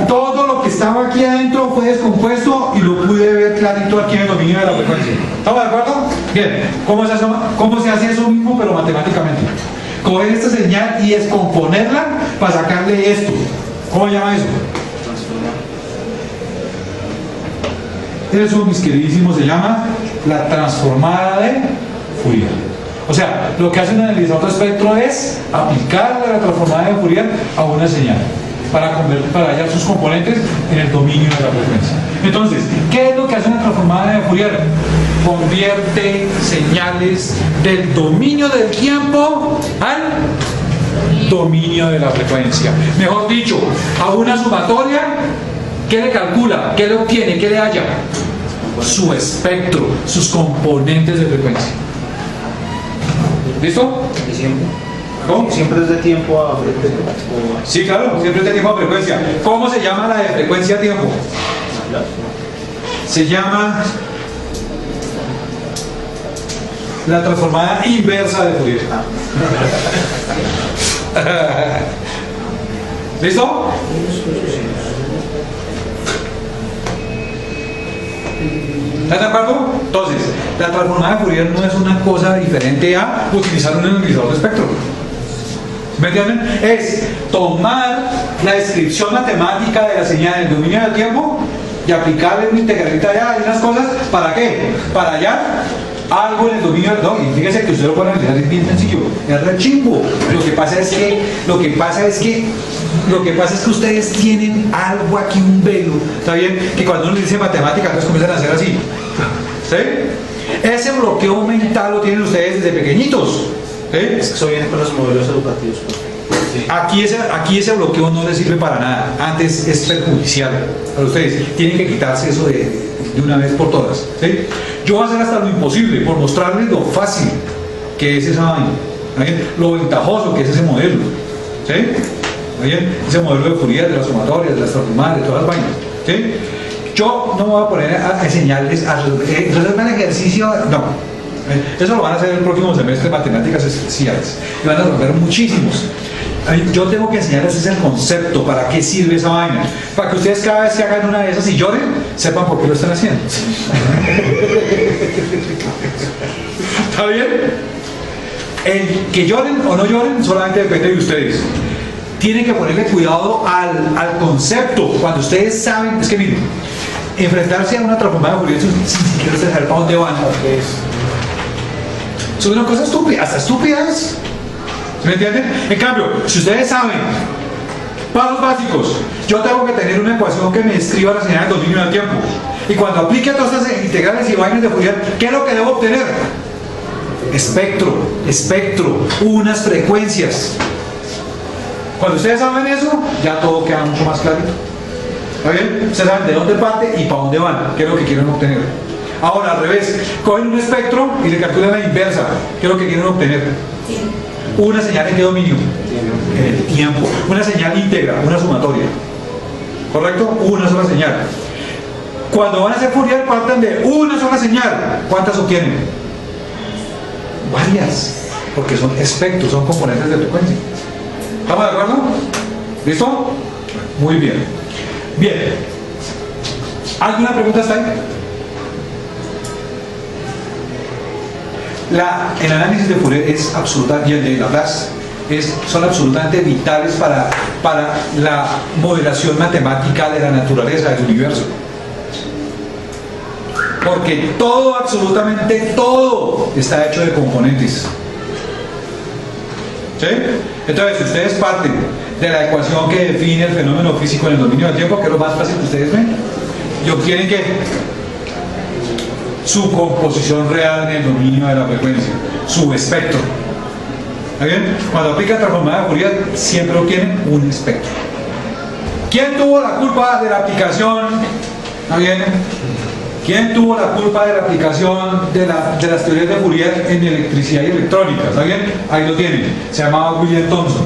Todo lo que estaba aquí adentro fue descompuesto y lo pude ver clarito aquí en el dominio de la frecuencia. ¿Estamos de acuerdo? Bien. ¿Cómo se hace eso mismo, pero matemáticamente? Coger esta señal y descomponerla para sacarle esto. ¿Cómo se llama eso? Eso, mis queridísimos, se llama la transformada de Fourier. O sea, lo que hace un analizador de espectro es aplicar la transformada de Fourier a una señal para hallar sus componentes en el dominio de la frecuencia. Entonces, ¿qué es lo que hace una transformada de Fourier? Convierte señales del dominio del tiempo al dominio de la frecuencia. Mejor dicho, a una sumatoria, ¿qué le calcula? ¿Qué le obtiene? ¿Qué le halla? Su espectro, sus componentes de frecuencia. ¿Listo? ¿Y siempre? ¿Cómo? ¿Siempre es de tiempo a frecuencia? Sí, claro, siempre es de tiempo a frecuencia. ¿Cómo se llama la de frecuencia a tiempo? Se llama la transformada inversa de Fourier. ¿Listo? ¿Estás de acuerdo? Entonces, la transformada de Fourier no es una cosa diferente a utilizar un analizador de espectro. ¿Me entienden? Es tomar la descripción matemática de la señal en el dominio del tiempo y aplicarle una integralita allá y unas cosas. ¿Para qué? Para hallar algo en el dominio del... No, y fíjense que usted lo puede analizar, es bien sencillo. Es re chimbo. Lo que pasa es que ustedes tienen algo aquí, un velo. ¿Está bien? Que cuando uno les dice matemática, entonces comienzan a hacer así. ¿Sí? Ese bloqueo mental lo tienen ustedes desde pequeñitos. ¿Sí? Es que eso viene con los modelos educativos. Sí. Aquí ese bloqueo no les sirve para nada. Antes es perjudicial para ustedes. Tienen que quitarse eso de una vez por todas. ¿Sí? Yo voy a hacer hasta lo imposible por mostrarles lo fácil que es esa vaina, ¿está bien? Lo ventajoso que es ese modelo, ¿sí? ¿Está bien? Ese modelo de Fourier, de las sumatorias, de las transformadas, de todas las vainas, ¿sí? Yo no me voy a poner a enseñarles a resolver el ejercicio, no. Eso lo van a hacer el próximo semestre, matemáticas especiales, y van a resolver muchísimos. Yo tengo que enseñarles ese concepto, para qué sirve esa vaina, para que ustedes cada vez que hagan una de esas y lloren, sepan por qué lo están haciendo. ¿Está bien? El que lloren o no lloren solamente depende de ustedes. Tienen que ponerle cuidado al concepto. Cuando ustedes saben, es que miren, enfrentarse a una transformada de Fourier sin siquiera saber para dónde van, son una cosa estúpida, hasta estúpidas. ¿Me entienden? En cambio, si ustedes saben pasos básicos, yo tengo que tener una ecuación que me describa la señal del dominio del tiempo, y cuando aplique todas estas integrales y vainas de Fourier, ¿qué es lo que debo obtener? Espectro, unas frecuencias. Cuando ustedes saben eso, ya todo queda mucho más clarito. ¿Está bien? Ustedes saben de dónde parte y para dónde van, qué es lo que quieren obtener. Ahora, al revés, cogen un espectro y le calculan la inversa, qué es lo que quieren obtener. Una señal en qué dominio, en el tiempo. Una señal íntegra, una sumatoria. ¿Correcto? Una sola señal. Cuando van a hacer Fourier, parten de una sola señal. ¿Cuántas obtienen? Varias, porque son espectros, son componentes de frecuencia. ¿Estamos de acuerdo? ¿Listo? Muy bien. Bien. ¿Alguna pregunta hasta ahí? El análisis de Fourier es y el de Laplace son absolutamente vitales para la modelación matemática de la naturaleza del universo. Porque todo, absolutamente todo, está hecho de componentes. ¿Sí? Entonces, si ustedes parten de la ecuación que define el fenómeno físico en el dominio del tiempo, que es lo más fácil que ustedes ven, y obtienen que su composición real en el dominio de la frecuencia, su espectro. ¿Está bien? Cuando aplican transformada de Fourier, siempre obtienen un espectro. ¿Quién tuvo la culpa de la aplicación? ¿Está bien? ¿Quién tuvo la culpa de la aplicación de las teorías de Fourier en electricidad y electrónica? ¿Está bien? Ahí lo tienen. Se llamaba William Thomson.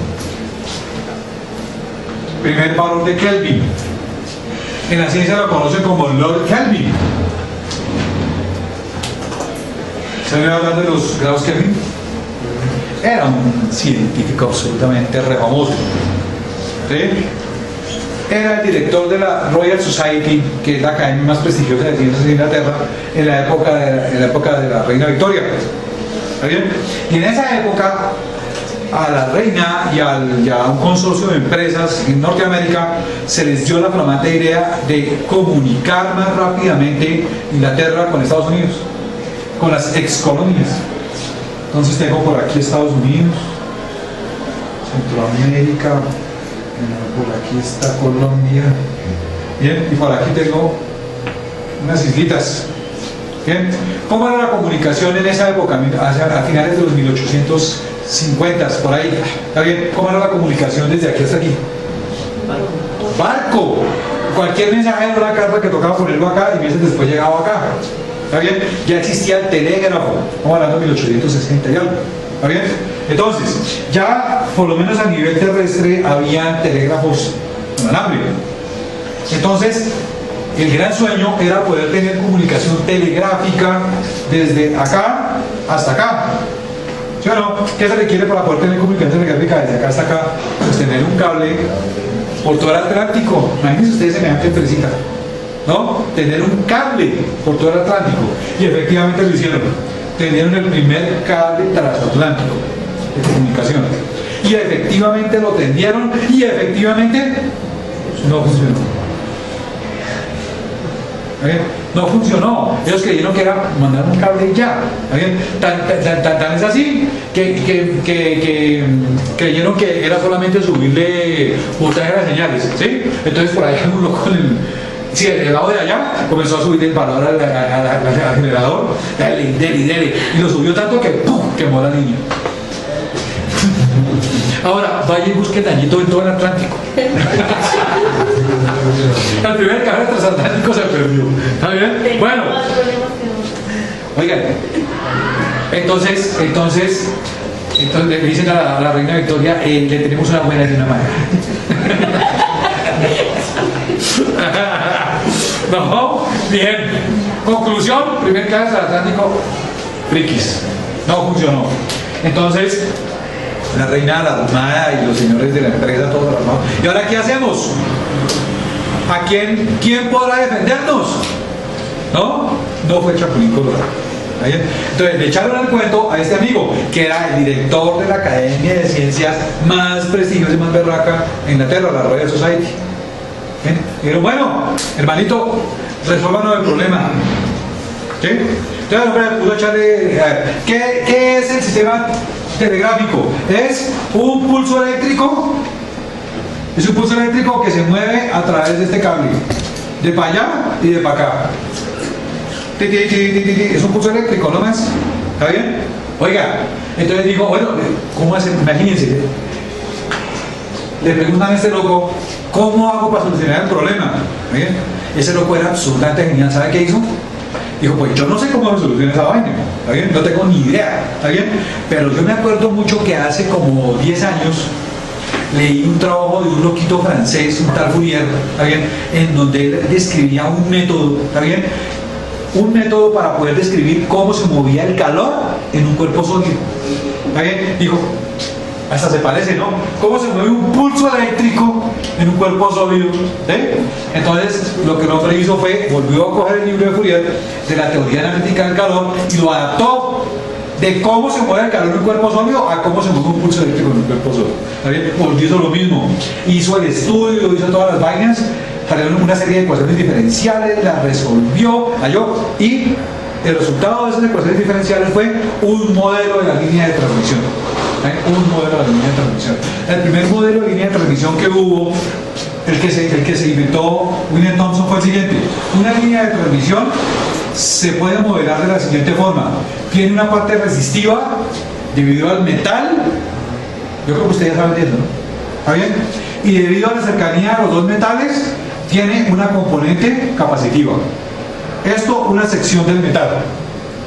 Primer valor de Kelvin. En la ciencia lo conocen como Lord Kelvin. ¿Se me va hablando de los grados Kelvin? Era un científico absolutamente refamoso. ¿Sí? Era el director de la Royal Society, que es la academia más prestigiosa de ciencias de Inglaterra, en la época de la reina Victoria. ¿Está bien? Y en esa época, a la reina y a un consorcio de empresas en Norteamérica se les dio la flamante idea de comunicar más rápidamente Inglaterra con Estados Unidos, con las excolonias. Entonces tengo por aquí Estados Unidos, Centroamérica, por aquí está Colombia, bien, y por aquí tengo unas islitas. Bien, ¿cómo era la comunicación en esa época, a finales de los 1850, por ahí? ¿Está bien? ¿Cómo era la comunicación desde aquí hasta aquí? Barco. Cualquier mensaje era una carta que tocaba ponerlo acá y meses después llegaba acá. ¿Está bien? Ya existía el telégrafo, estamos hablando de 1860 y algo. ¿Está bien? Entonces, ya por lo menos a nivel terrestre habían telégrafos con alambre. Entonces, el gran sueño era poder tener comunicación telegráfica desde acá hasta acá. ¿Sí o no? ¿Qué se requiere para poder tener comunicación telegráfica desde acá hasta acá? Pues tener un cable por todo el Atlántico. Imagínense ustedes semejante trencita, ¿no? Tener un cable por todo el Atlántico. Y efectivamente lo hicieron. Tenieron el primer cable transatlántico de comunicación. Y efectivamente lo tendieron y efectivamente no funcionó. No funcionó. Ellos creyeron que era mandar un cable y ya. Tan es así que creyeron que era solamente subirle voltaje a las señales, ¿sí? Entonces por ahí uno con el lado de allá comenzó a subir el valor al generador, y lo subió tanto que ¡pum!, quemó la línea. Ahora, vaya y busque el dañito en todo el Atlántico. El primer cable transatlántico se perdió. ¿Está bien? Bueno. Oigan, Entonces le dicen a la reina Victoria, le tenemos una buena y una mala. No, bien. Conclusión, primer caso del Atlántico, frikis. No funcionó. Entonces, la reina, la armada y los señores de la empresa, todos armados. ¿Y ahora qué hacemos? ¿A quién podrá defendernos? No fue Chapulín Colorado. Entonces le echaron el cuento a este amigo, que era el director de la Academia de Ciencias más prestigiosa y más berraca en Inglaterra, la Royal Society. ¿Bien? Y dijeron, bueno, hermanito, resuélvanos el problema. ¿Sí? Entonces el hombre pudo echarle, ¿qué es el sistema telegráfico? Es un pulso eléctrico. Es un pulso eléctrico que se mueve a través de este cable, de para allá y de para acá. Es un pulso eléctrico, ¿no más? ¿Está bien? Oiga, entonces digo, bueno, ¿cómo hacen? Imagínense. Le preguntan a este loco, ¿cómo hago para solucionar el problema? ¿Bien? Ese loco era absolutamente genial. ¿Sabe qué hizo? Dijo, pues yo no sé cómo se soluciona esa vaina, ¿está bien? No tengo ni idea, ¿está bien? Pero yo me acuerdo mucho que hace como 10 años leí un trabajo de un loquito francés, un tal Fourier, ¿está bien? En donde él describía un método, ¿está bien? Un método para poder describir cómo se movía el calor en un cuerpo sólido. ¿Está bien? Dijo, hasta se parece, ¿no? ¿Cómo se mueve un pulso eléctrico en un cuerpo sólido? ¿Sí? Entonces, lo que el hombre hizo fue, volvió a coger el libro de Fourier de la teoría analítica del calor y lo adaptó de cómo se mueve el calor en un cuerpo sólido a cómo se mueve un pulso eléctrico en un cuerpo sólido. ¿Está bien? Volvió hizo lo mismo. Hizo el estudio, hizo todas las vainas, salieron una serie de ecuaciones diferenciales, las resolvió, halló, y el resultado de esas ecuaciones diferenciales fue un modelo de la línea de transmisión. Un modelo de la línea de transmisión. El primer modelo de línea de transmisión que hubo, el que se inventó William Thomson, fue el siguiente. Una línea de transmisión se puede modelar de la siguiente forma. Tiene una parte resistiva debido al metal. Yo creo que ustedes ya saben de eso, ¿no? ¿Está bien? Y debido a la cercanía de los dos metales, tiene una componente capacitiva. Esto, una sección del metal,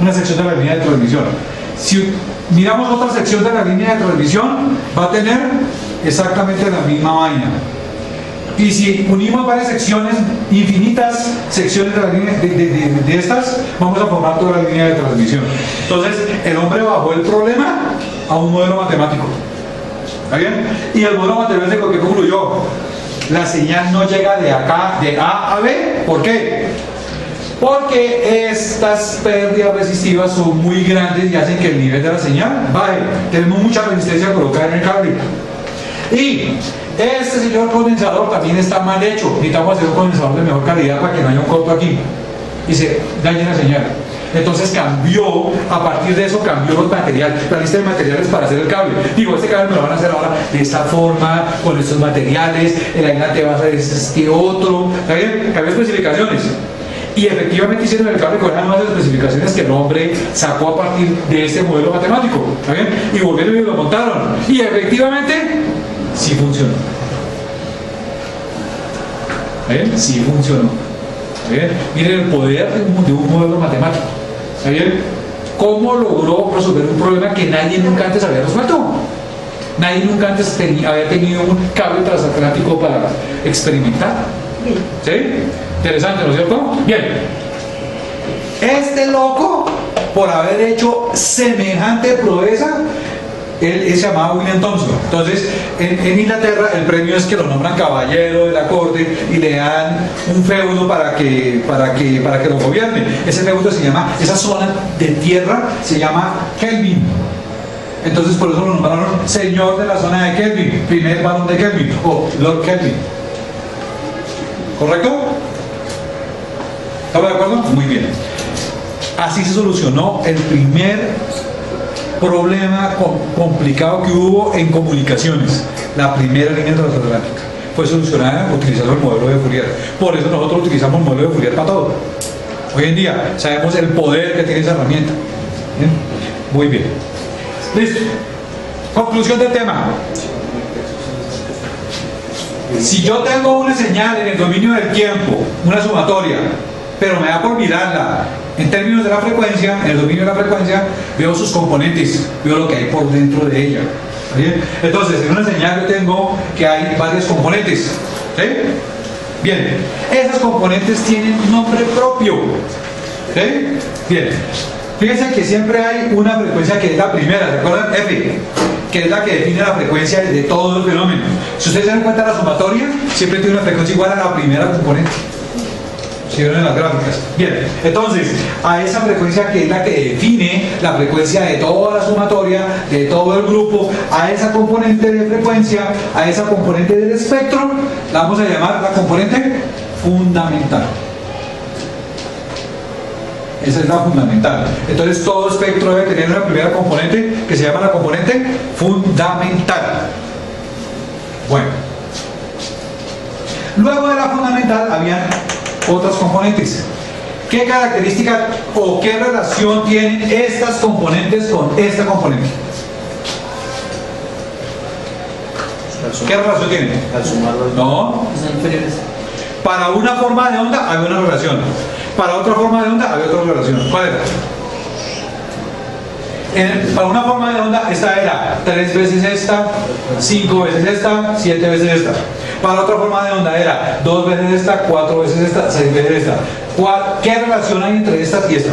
una sección de la línea de transmisión. Si miramos otra sección de la línea de transmisión, va a tener exactamente la misma vaina. Y si unimos varias secciones, infinitas secciones de la línea de estas, vamos a formar toda la línea de transmisión. Entonces, el hombre bajó el problema a un modelo matemático. ¿Está bien? Y el modelo matemático que concluyó, la señal no llega de acá, de A a B. ¿Por qué? Porque estas pérdidas resistivas son muy grandes y hacen que el nivel de la señal baje. Tenemos mucha resistencia colocada en el cable. Y este señor condensador también está mal hecho. Necesitamos hacer un condensador de mejor calidad para que no haya un corto aquí y se dañe la señal. Entonces cambió, a partir de eso cambió los materiales, la lista de materiales para hacer el cable. Digo, este cable me lo van a hacer ahora de esta forma, con estos materiales, el aislante va a ser este otro, ¿está bien? Cambió especificaciones. Y efectivamente hicieron el cable con las nuevas especificaciones que el hombre sacó a partir de este modelo matemático, ¿está bien? Y volvieron y lo montaron. Y efectivamente, sí funcionó. ¿Está bien? Sí funcionó. ¿Está bien? Miren el poder de un modelo matemático. ¿Está bien? ¿Cómo logró resolver un problema que nadie nunca antes había resuelto? Nadie nunca antes había tenido un cable transatlántico para experimentar. ¿Sí? Interesante, ¿no es cierto? Bien. Este loco, por haber hecho semejante proeza, él se llamaba William Thomson. Entonces, en Inglaterra el premio es que lo nombran caballero de la corte y le dan un feudo para que lo gobierne. Ese feudo se llama, esa zona de tierra se llama Kelvin. Entonces por eso lo nombraron señor de la zona de Kelvin, primer varón de Kelvin, o Lord Kelvin. ¿Correcto? ¿Estamos de acuerdo? Muy bien. Así se solucionó el primer problema complicado que hubo en comunicaciones. La primera línea transatlántica fue solucionada utilizando el modelo de Fourier. Por eso nosotros utilizamos el modelo de Fourier para todo. Hoy en día sabemos el poder que tiene esa herramienta. ¿Bien? Muy bien. Listo. Conclusión del tema. Si yo tengo una señal en el dominio del tiempo, una sumatoria, pero me da por mirarla En términos de la frecuencia, en el dominio de la frecuencia, veo sus componentes, veo lo que hay por dentro de ella. ¿Bien? Entonces, en una señal yo tengo que hay varios componentes. ¿Sí? Bien, esas componentes tienen nombre propio. ¿Sí? Bien, fíjense que siempre hay una frecuencia que es la primera, ¿se acuerdan? F, que es la que define la frecuencia de todo el fenómeno. Si ustedes se dan cuenta, la sumatoria siempre tiene una frecuencia igual a la primera componente. ¿Sí ven en las gráficas? Bien, entonces, a esa frecuencia que es la que define la frecuencia de toda la sumatoria, de todo el grupo, a esa componente de frecuencia, a esa componente del espectro, la vamos a llamar la componente fundamental. Esa es la fundamental. Entonces, todo espectro debe tener una primera componente que se llama la componente fundamental. Bueno. Luego de la fundamental habían otras componentes. ¿Qué característica o qué relación tienen estas componentes con esta componente? ¿Qué relación tienen? Al sumarlo. No. Son inferiores. Para una forma de onda había una relación. Para otra forma de onda había otra relación. ¿Cuál era? Para una forma de onda esta era 3 veces esta, 5 veces esta, 7 veces esta. Para otra forma de onda era 2 veces esta, 4 veces esta, 6 veces esta. ¿Qué relación hay entre estas y esta?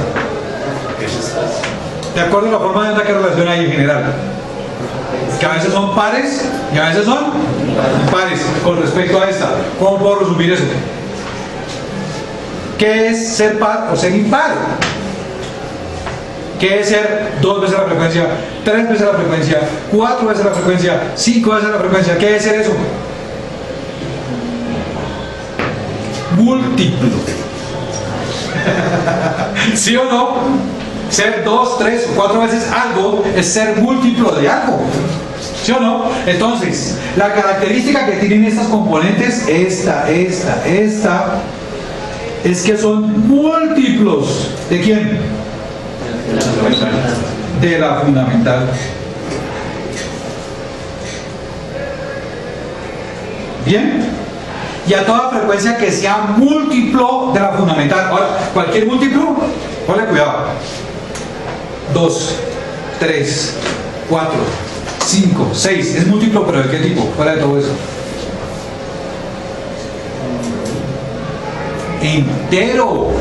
¿De acuerdo a la forma de onda, qué relación hay en general? Que a veces son pares y a veces son impares con respecto a esta. ¿Cómo puedo resumir eso? ¿Qué es ser par o ser impar? ¿Qué es ser 2 veces la frecuencia, 3 veces la frecuencia, 4 veces la frecuencia, 5 veces la frecuencia? ¿Qué es ser eso? Múltiplo. ¿Sí o no? Ser 2, 3 o 4 veces algo es ser múltiplo de algo. ¿Sí o no? Entonces, la característica que tienen estas componentes, esta, es que son múltiplos. ¿De quién? De la fundamental. Bien. Y a toda frecuencia que sea múltiplo de la fundamental. Ahora, cualquier múltiplo, ponle cuidado. 2, 3, 4, 5, 6. Es múltiplo, pero ¿de qué tipo? ¿Cuál es todo eso? Entero.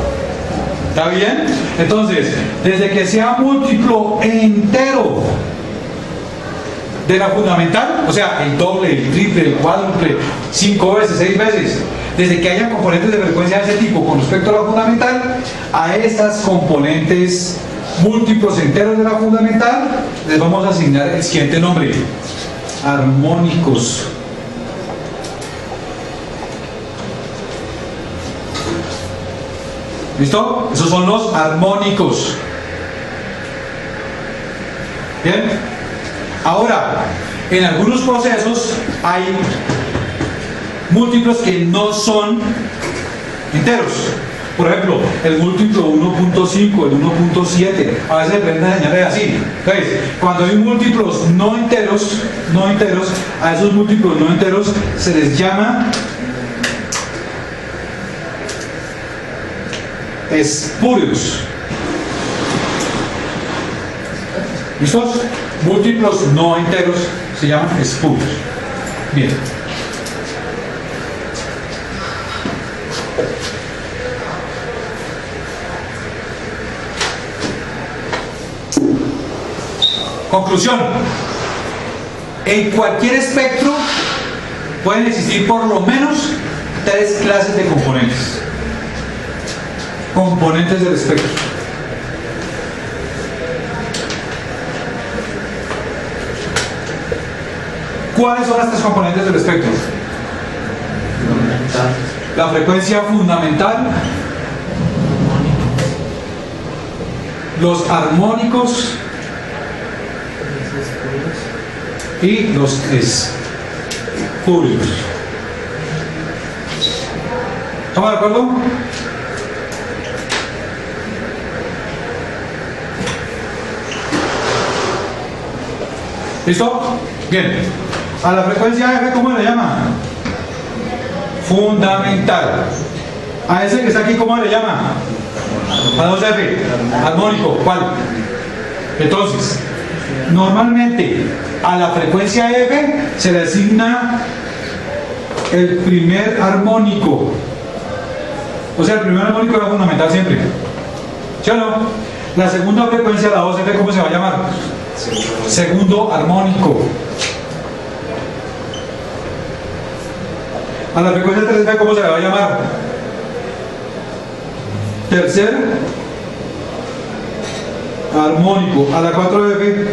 ¿Está bien? Entonces, desde que sea múltiplo entero de la fundamental, o sea, el doble, el triple, el cuádruple, 5 veces, 6 veces, desde que haya componentes de frecuencia de ese tipo con respecto a la fundamental, a estas componentes múltiplos enteros de la fundamental les vamos a asignar el siguiente nombre: armónicos. ¿Listo? Esos son los armónicos. Bien. Ahora, en algunos procesos hay múltiplos que no son enteros. Por ejemplo, el múltiplo 1.5, el 1.7, a veces depende de señales así. ¿Veis? Cuando hay múltiplos no enteros, a esos múltiplos no enteros se les llama espurios. ¿Listos? Múltiplos no enteros se llaman espurios. Bien. Conclusión. En cualquier espectro pueden existir por lo menos 3 clases de componentes. Componentes del espectro. ¿Cuáles son las 3 componentes del espectro? La frecuencia fundamental, los armónicos y los espurios. ¿Estamos de acuerdo? ¿Listo? Bien. A la frecuencia F, ¿cómo le llama? Fundamental. A ese que está aquí, ¿cómo le llama? A 2F, armónico, ¿cuál? Entonces, normalmente a la frecuencia F se le asigna el primer armónico. O sea, el primer armónico va a fundamental siempre. ¿Sí o no? La segunda frecuencia, la 2F, ¿cómo se va a llamar? Segundo armónico. A la frecuencia 3F, ¿cómo se va a llamar? Tercer armónico. A la 4F,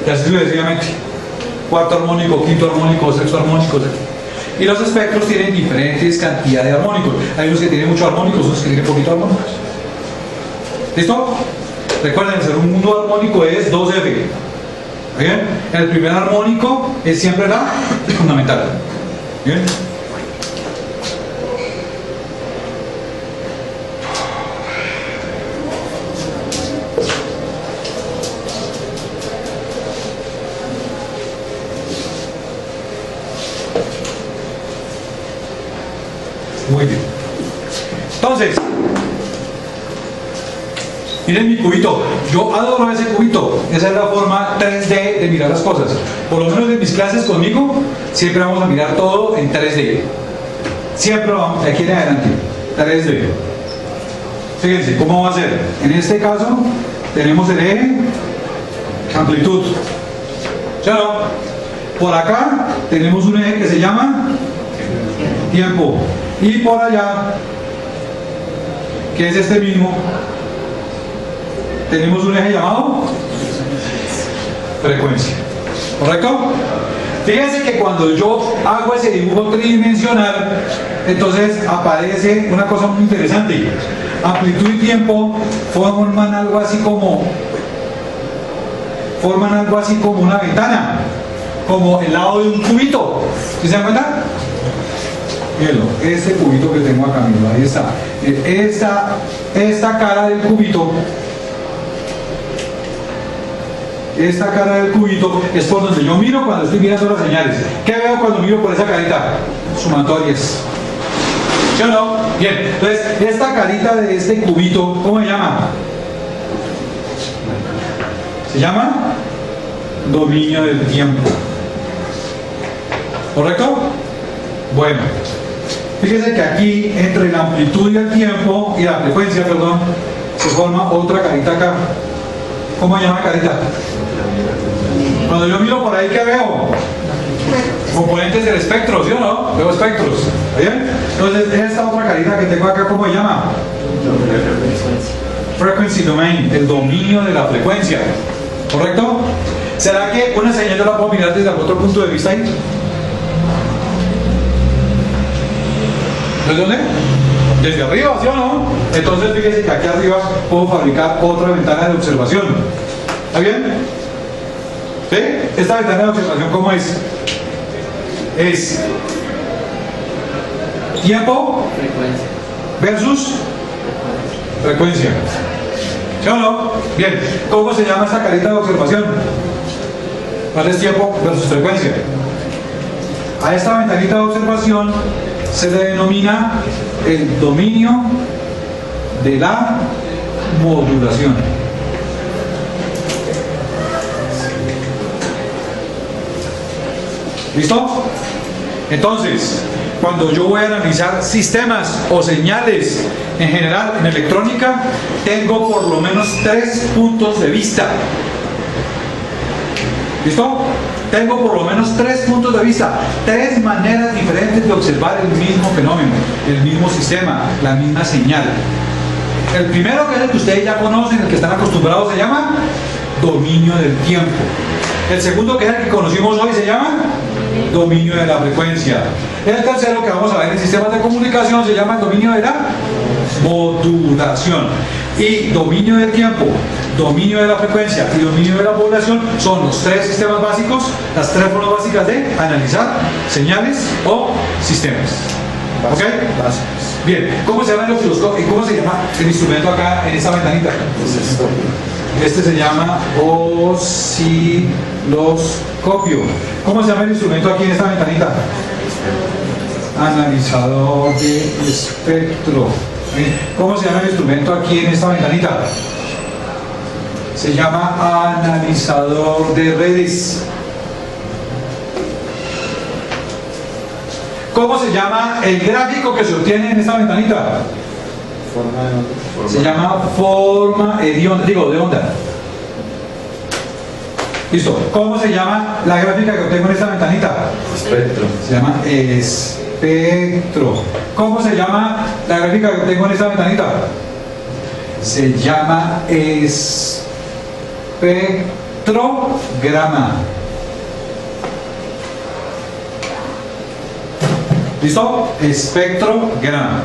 y así sucesivamente. Cuarto armónico, quinto armónico, sexto armónico. Y los espectros tienen diferentes cantidades de armónicos. Hay unos que tienen muchos armónicos, otros que tienen poquitos armónicos. ¿Listo? Recuerden, el segundo armónico es 2F. ¿Bien? El primer armónico es siempre la fundamental. ¿Bien? Muy bien. Entonces, miren mi cubito. Yo adoro ese cubito. Esa es la forma 3D de mirar las cosas. Por lo menos en mis clases conmigo, siempre vamos a mirar todo en 3D. Siempre vamos, de aquí en adelante, 3D. Fíjense, ¿cómo va a ser? En este caso, tenemos el eje, amplitud. ¿Sí o no? Por acá, tenemos un eje que se llama tiempo. Y por allá, que es este mismo, tenemos un eje llamado frecuencia. ¿Correcto? Fíjense que cuando yo hago ese dibujo tridimensional, entonces aparece una cosa muy interesante. Amplitud y tiempo forman algo así como una ventana, como el lado de un cubito. ¿Sí se dan cuenta? Mírenlo, este cubito que tengo acá, mírenlo, ahí está. Esta cara del cubito, es por donde yo miro cuando estoy mirando las señales. ¿Qué veo cuando miro por esa carita? Sumatorias. ¿Sí o no? Bien, entonces, esta carita de este cubito, ¿cómo se llama? Se llama dominio del tiempo. ¿Correcto? Bueno. Fíjense que aquí, entre la amplitud y el tiempo, y la frecuencia, perdón, se forma otra carita acá. ¿Cómo se llama la carita? Cuando yo miro por ahí, ¿qué veo? Componentes del espectro, ¿sí o no? Veo espectros. ¿Está bien? Entonces, esta otra carita que tengo acá, ¿cómo se llama? Frequency domain, el dominio de la frecuencia. ¿Correcto? ¿Será que una señal yo la puedo mirar desde otro punto de vista ahí? ¿Desde dónde? Desde arriba, ¿sí o no? Entonces fíjense que aquí arriba puedo fabricar otra ventana de observación. ¿Está bien? ¿Sí? Esta ventana de observación, ¿cómo es? Es tiempo versus frecuencia. ¿Sí o no? Bien, ¿cómo se llama esta carita de observación? ¿Cuál es tiempo versus frecuencia? A esta ventanita de observación se le denomina el dominio de la modulación. ¿Listo? Entonces, cuando yo voy a analizar sistemas o señales en general en electrónica, tengo por lo menos 3 puntos de vista. ¿Listo? Tengo por lo menos 3 puntos de vista, 3 maneras diferentes de observar el mismo fenómeno, el mismo sistema, la misma señal. El primero, que es el que ustedes ya conocen, el que están acostumbrados, se llama dominio del tiempo. El segundo, que es el que conocimos hoy, se llama dominio de la frecuencia. El tercero, que vamos a ver en sistemas de comunicación, se llama dominio de la modulación. Y dominio del tiempo, dominio de la frecuencia y dominio de la modulación son los 3 sistemas básicos, las 3 formas básicas de analizar señales o sistemas. ¿Ok? Bien, ¿cómo se llama el osciloscopio? ¿Cómo se llama el instrumento acá en esta ventanita? Este se llama osciloscopio. ¿Cómo se llama el instrumento aquí en esta ventanita? Analizador de espectro. ¿Cómo se llama el instrumento aquí en esta ventanita? Se llama analizador de redes. ¿Cómo se llama el gráfico que se obtiene en esta ventanita? Forma de onda. Se llama forma de onda, de onda. Listo. ¿Cómo se llama la gráfica que obtengo en esta ventanita? Espectro. Se llama espectro. ¿Cómo se llama la gráfica que obtengo en esta ventanita? Se llama espectrograma. ¿Listo? Espectrograma.